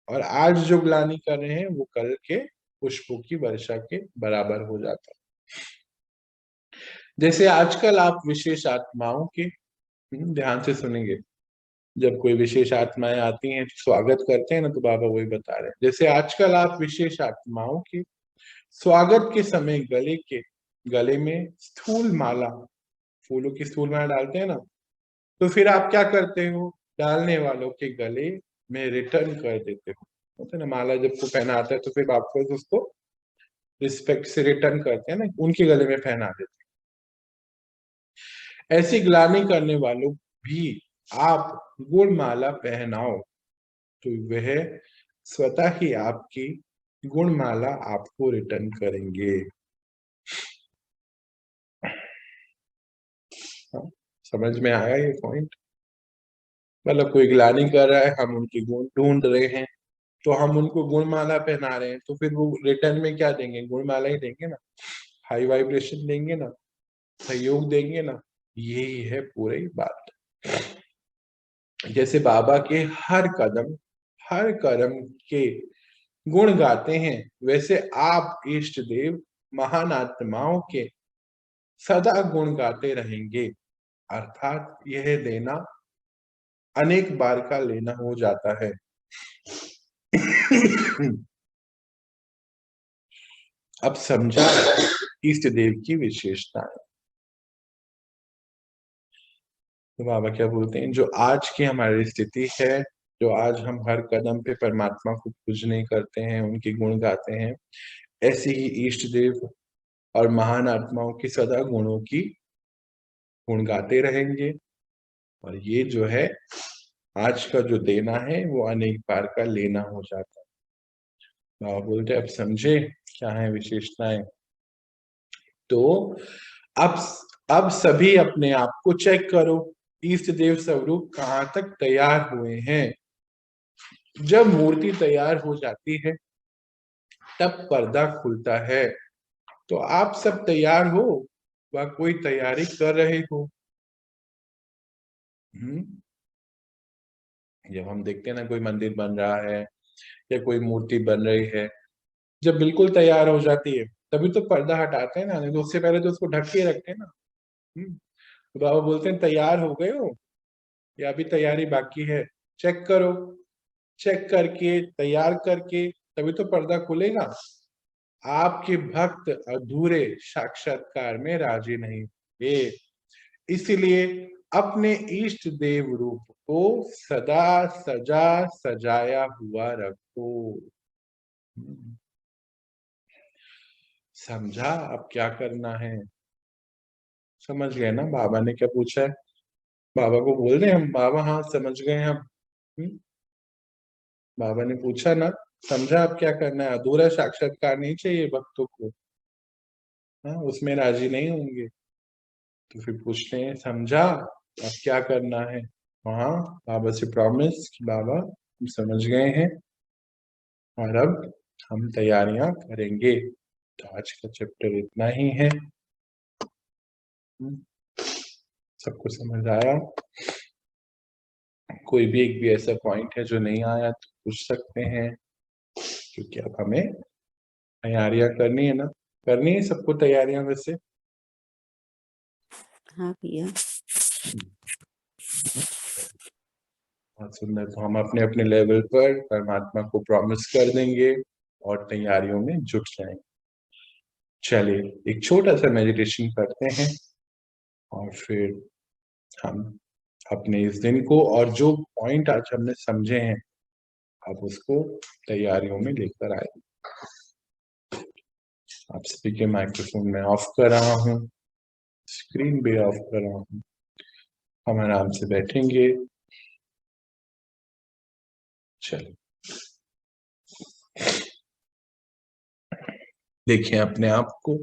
और आज जो ग्लानि कर रहे हैं वो कल के पुष्पों की वर्षा के बराबर हो जाता है। जैसे आजकल आप विशेष आत्माओं के, ध्यान से सुनेंगे, जब कोई विशेष आत्माएं आती हैं तो स्वागत करते हैं ना, तो बाबा वही बता रहे हैं। जैसे आजकल आप विशेष आत्माओं के स्वागत के समय गले में स्थूल माला, फूलों की स्थूल माला डालते हैं ना, तो फिर आप क्या करते हो, डालने वालों के गले में रिटर्न कर देते हो, होता है ना, माला जब को पहनाता है तो फिर वापस उसको रिस्पेक्ट से रिटर्न करते हैं ना, उनके गले में पहना देते हैं। ऐसी ग्लानि करने वालों भी आप गुणमाला पहनाओ तो वह स्वतः ही आपकी गुणमाला आपको रिटर्न करेंगे। समझ में आया ये पॉइंट? मतलब कोई ग्लानि कर रहा है, हम उनके गुण ढूंढ रहे हैं, तो हम उनको गुणमाला पहना रहे हैं, तो फिर वो रिटर्न में क्या देंगे? गुणमाला ही देंगे ना, हाई वाइब्रेशन देंगे ना, सहयोग देंगे ना। यही है पूरी बात। जैसे बाबा के हर कदम हर कर्म के गुण गाते हैं, वैसे आप इष्ट देव महान आत्माओं के सदा गुण गाते रहेंगे। अर्थात यह देना अनेक बार का लेना हो जाता है। अब समझा इष्ट देव की विशेषताएं। तो बाबा क्या बोलते हैं, जो आज की हमारी स्थिति है, जो आज हम हर कदम पे परमात्मा को पूजने करते हैं, उनके गुण गाते हैं, ऐसे ही इष्ट देव और महान आत्माओं की सदा गुणों की गुण गाते रहेंगे। और ये जो है आज का जो देना है वो अनेक बार का लेना हो जाता है। बाबा बोलते अब समझे क्या है विशेषताएं। तो अब सभी अपने आप को चेक करो, इष्ट देव स्वरूप कहाँ तक तैयार हुए हैं। जब मूर्ति तैयार हो जाती है तब पर्दा खुलता है। तो आप सब तैयार हो व कोई तैयारी कर रहे हो। जब हम देखते हैं ना कोई मंदिर बन रहा है या कोई मूर्ति बन रही है, जब बिल्कुल तैयार हो जाती है तभी तो पर्दा हटाते हैं ना, नहीं तो उससे पहले तो उसको ढक के रखते हैं ना। तो बाबा बोलते हैं तैयार हो गए हो या अभी तैयारी बाकी है, चेक करो। चेक करके तैयार करके तभी तो पर्दा खुलेगा। आपके भक्त अधूरे साक्षात्कार में राजी नहीं थे, इसलिए अपने इष्ट देव रूप को सदा सजा सजाया हुआ रखो। समझा अब क्या करना है? समझ गए ना बाबा ने क्या पूछा है? बाबा को बोल रहे हम, बाबा हाँ समझ गए हम। बाबा ने पूछा ना, समझा अब क्या करना है? अधूरा साक्षात्कार नहीं चाहिए भक्तों को, हाँ उसमें राजी नहीं होंगे। तो फिर पूछते हैं समझा अब क्या करना है? हाँ बाबा से प्रॉमिस कि बाबा हम समझ गए हैं और अब हम तैयारियां करेंगे। तो आज का चैप्टर इतना ही है। सबको समझ आया? कोई भी एक भी ऐसा पॉइंट है जो नहीं आया तो पूछ सकते हैं, क्योंकि अब हमें तैयारियां करनी है ना। करनी है सबको तैयारियां वैसे। हाँ भैया। बहुत सुंदर। तो हम अपने अपने लेवल पर परमात्मा को प्रॉमिस कर देंगे और तैयारियों में जुट जाएंगे। चलिए एक छोटा सा मेडिटेशन करते हैं और फिर हम अपने इस दिन को और जो पॉइंट आज हमने समझे हैं अब उसको तैयारियों में लेकर आए। आप सभी के माइक्रोफोन में ऑफ कर रहा हूँ, स्क्रीन भी ऑफ कर रहा हूँ। हम आराम से बैठेंगे। चलिए देखिए अपने आप को,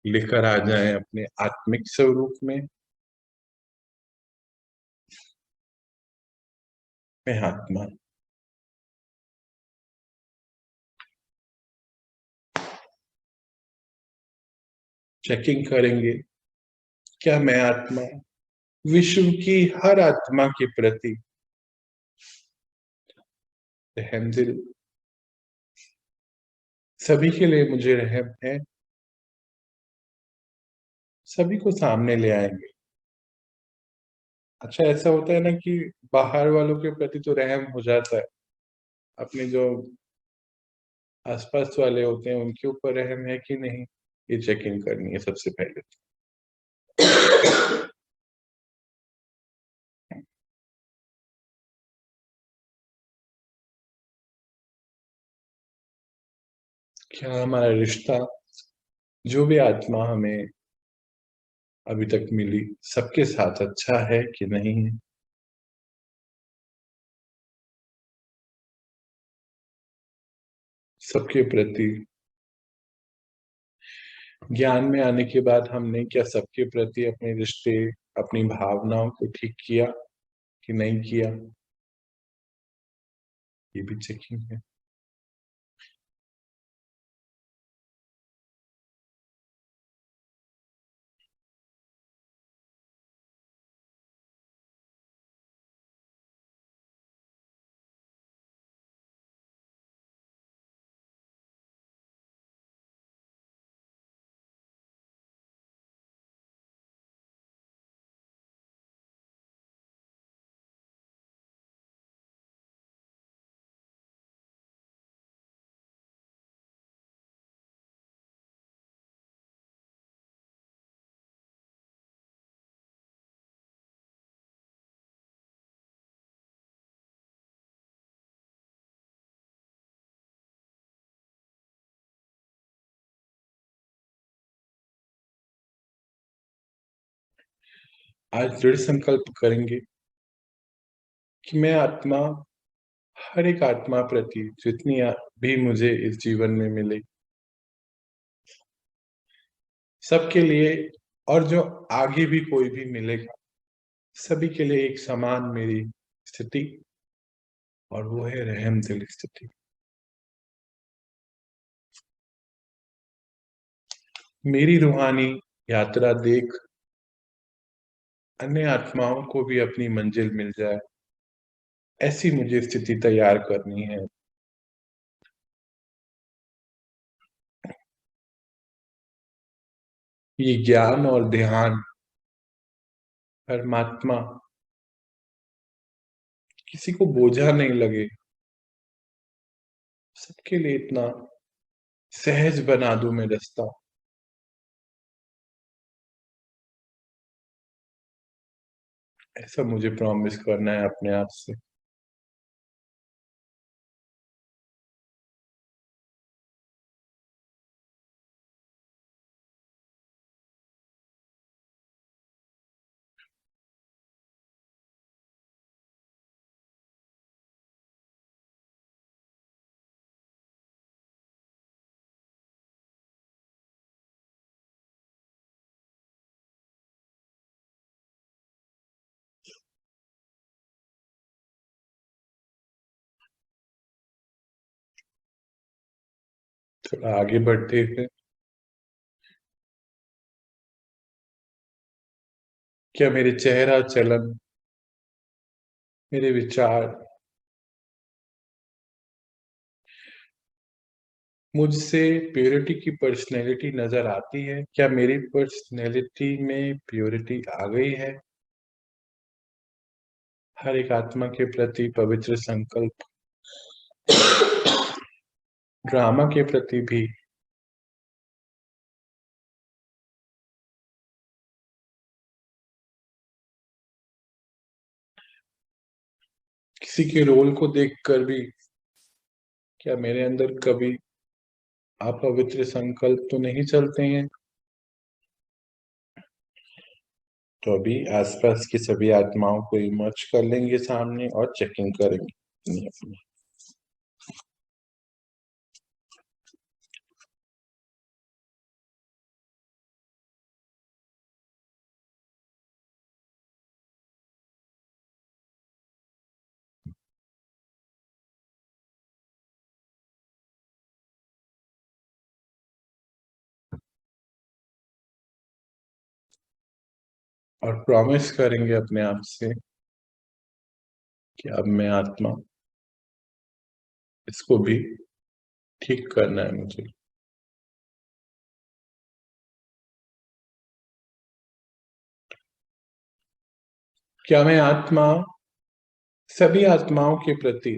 लेकर आ जाए अपने आत्मिक स्वरूप में। मैं आत्मा, चेकिंग करेंगे क्या मैं आत्मा विश्व की हर आत्मा के प्रति रहमदिल, सभी के लिए मुझे रहम है। सभी को सामने ले आएंगे। अच्छा ऐसा होता है ना कि बाहर वालों के प्रति तो रहम हो जाता है, अपने जो आसपास वाले होते हैं उनके ऊपर रहम है कि नहीं, ये चेकिंग करनी है सबसे पहले। क्या हमारा रिश्ता, जो भी आत्मा हमें अभी तक मिली, सबके साथ अच्छा है कि नहीं है? सबके प्रति ज्ञान में आने के बाद हमने क्या सबके प्रति अपने रिश्ते, अपनी भावनाओं को ठीक किया कि नहीं किया? ये भी चेकिंग है। आज दृढ़ संकल्प करेंगे कि मैं आत्मा, हर एक आत्मा प्रति जितनी भी मुझे इस जीवन में मिले, सबके लिए, और जो आगे भी कोई भी मिलेगा, सभी के लिए एक समान मेरी स्थिति, और वो है रहम दिल स्थिति। मेरी रूहानी यात्रा देख अन्य आत्माओं को भी अपनी मंजिल मिल जाए, ऐसी मुझे स्थिति तैयार करनी है। ये ज्ञान और ध्यान परमात्मा किसी को बोझा नहीं लगे, सबके लिए इतना सहज बना दूं मैं रास्ता। ऐसा मुझे प्रॉमिस करना है अपने आप से। थोड़ा आगे बढ़ते हैं। क्या मेरे चेहरा चलन, मेरे विचार मुझसे प्योरिटी की पर्सनैलिटी नजर आती है? क्या मेरी पर्सनैलिटी में प्योरिटी आ गई है? हर एक आत्मा के प्रति पवित्र संकल्प, ड्रामा के प्रति भी किसी के रोल को देखकर भी क्या मेरे अंदर कभी अपवित्र संकल्प तो नहीं चलते हैं? तो अभी आसपास की सभी आत्माओं को इमर्ज कर लेंगे सामने और चेकिंग करेंगे अपनी। और प्रॉमिस करेंगे अपने आप से कि अब मैं आत्मा, इसको भी ठीक करना है मुझे। क्या मैं आत्मा, सभी आत्माओं के प्रति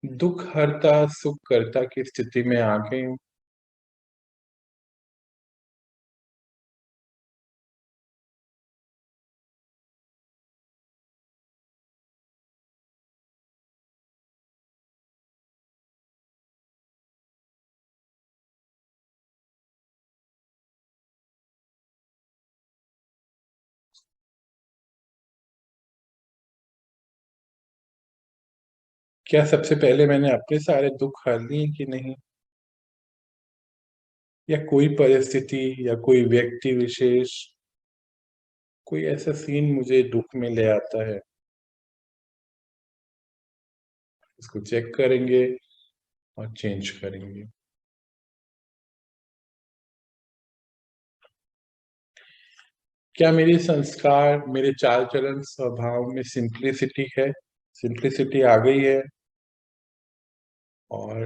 दुख हरता सुख करता की स्थिति में आ गई हूं? क्या सबसे पहले मैंने अपने सारे दुख हर लिए कि नहीं, या कोई परिस्थिति या कोई व्यक्ति विशेष, कोई ऐसा सीन मुझे दुख में ले आता है, इसको चेक करेंगे और चेंज करेंगे। क्या मेरे संस्कार, मेरे चाल चलन स्वभाव में सिंप्लिसिटी है, सिंप्लिसिटी आ गई है, और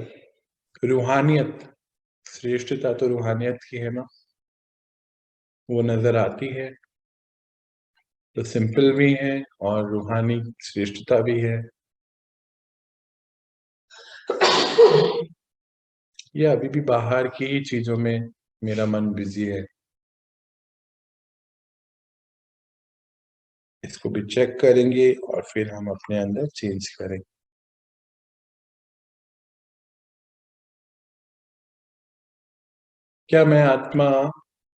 रूहानियत, श्रेष्ठता तो रूहानियत की है ना, वो नजर आती है, तो सिंपल भी है और रूहानी श्रेष्ठता भी है। या अभी भी बाहर की ही चीजों में मेरा मन बिजी है, इसको भी चेक करेंगे और फिर हम अपने अंदर चेंज करेंगे। क्या मैं आत्मा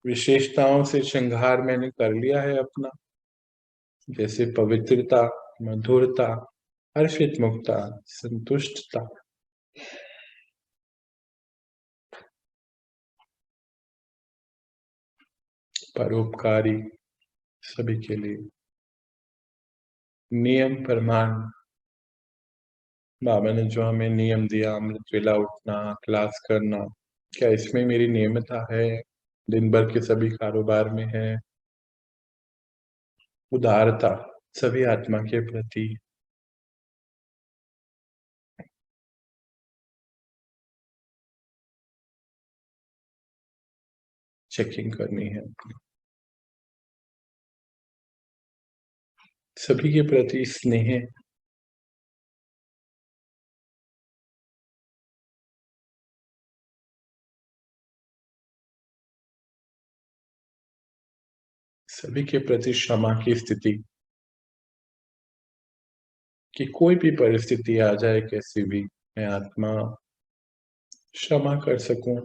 विशेषताओं से श्रृंगार मैंने कर लिया है अपना, जैसे पवित्रता, मधुरता, हर्षित मुक्ता, संतुष्टता, परोपकारी, सभी के लिए नियम प्रमाण, बाबा ने जो हमें नियम दिया, अमृत वेला उठना, क्लास करना, क्या इसमें मेरी नियमितता है, दिन भर के सभी कारोबार में है, उदारता सभी आत्मा के प्रति, चेकिंग करनी है अपनी, सभी के प्रति स्नेह, सभी के प्रति क्षमा की स्थिति, कि कोई भी परिस्थिति आ जाए कैसी भी, मैं आत्मा क्षमा कर सकूं,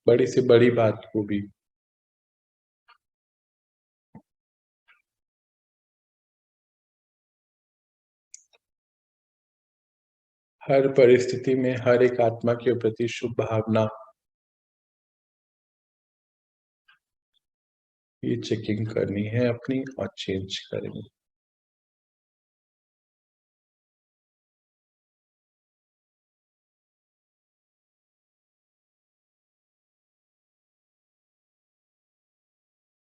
बड़ी से बड़ी बात को भी। हर परिस्थिति में हर एक आत्मा के प्रति शुभ भावना, ये चेकिंग करनी है अपनी और चेंज करेंगे।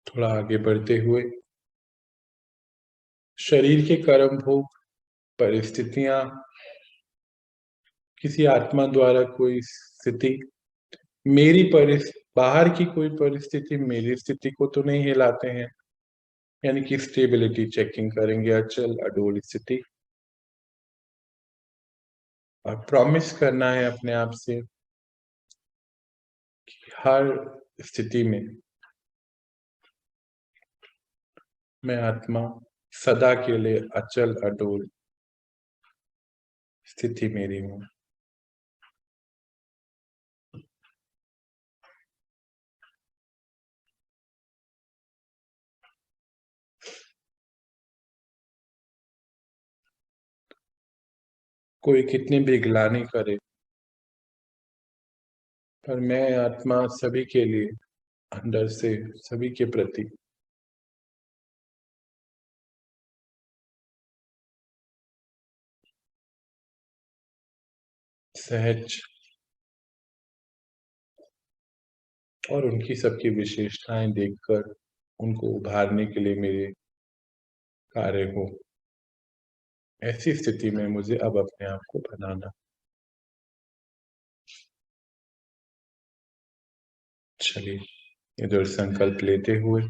थोड़ा आगे बढ़ते हुए, शरीर के कर्म भोग, परिस्थितियां, किसी आत्मा द्वारा कोई स्थिति, मेरी बाहर की कोई परिस्थिति मेरी स्थिति को तो नहीं हिलाते हैं, यानी कि स्टेबिलिटी चेकिंग करेंगे, अचल अडोल स्थिति। और प्रॉमिस करना है अपने आप से कि हर स्थिति में मैं आत्मा सदा के लिए अचल अडोल स्थिति मेरी हूं। कोई कितनी भी ग्लानि करे, पर मैं आत्मा सभी के लिए अंदर से सभी के प्रति सहज, और उनकी सबकी विशेषताएं देखकर उनको उभारने के लिए मेरे कार्य हो, ऐसी स्थिति में मुझे अब अपने आप को बनाना। चलिए इधर संकल्प लेते हुए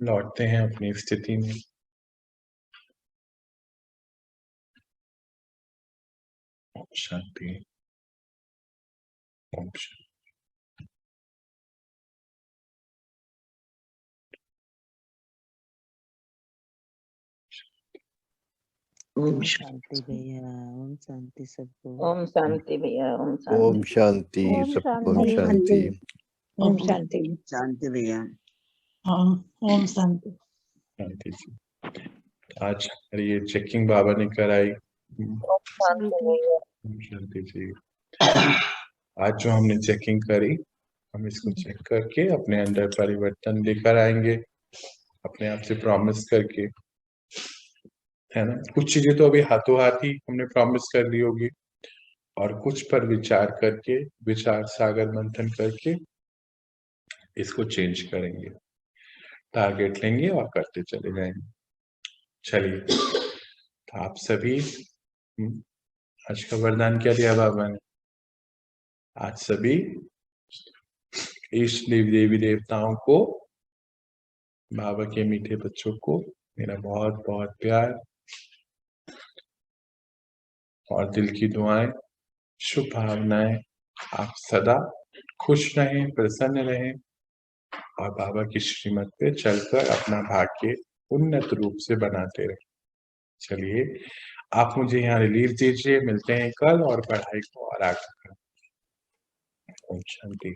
लौटते हैं अपनी स्थिति में। ओम शांति, ओम शांति। ओम शांति भैया, ओम शांति सबको। ओम शांति भैया, ओम ओम शांति। शांति, ओम सबको ओम शांति। शांति। ओम शांति। शांति भैया। ओम शांति। शांति जी। आज हमारी ये चेकिंग बाबा ने कराई। शांति जी। आज जो हमने चेकिंग करी, हम इसको चेक करके अपने अंदर परिवर्तन लेकर आएंगे, अपने आप से प्रॉमिस करके, है ना। कुछ चीजें तो अभी हाथों हाथ ही हमने प्रॉमिस कर दी होगी, और कुछ पर विचार करके, विचार सागर मंथन करके इसको चेंज करेंगे, टारगेट लेंगे और करते चले जाएंगे। चलिए, तो आप सभी आज का वरदान क्या दिया बाबा ने? आज सभी इष्ट देवी देवताओं को, बाबा के मीठे बच्चों को मेरा बहुत बहुत प्यार और दिल की दुआएं, शुभ भावनाएं। आप सदा खुश रहें, प्रसन्न रहें और बाबा की श्रीमत पे चलकर अपना भाग्य उन्नत रूप से बनाते रहें। चलिए, आप मुझे यहाँ रिलीज दीजिए, मिलते हैं कल और पढ़ाई को और आगे। ओम शांति।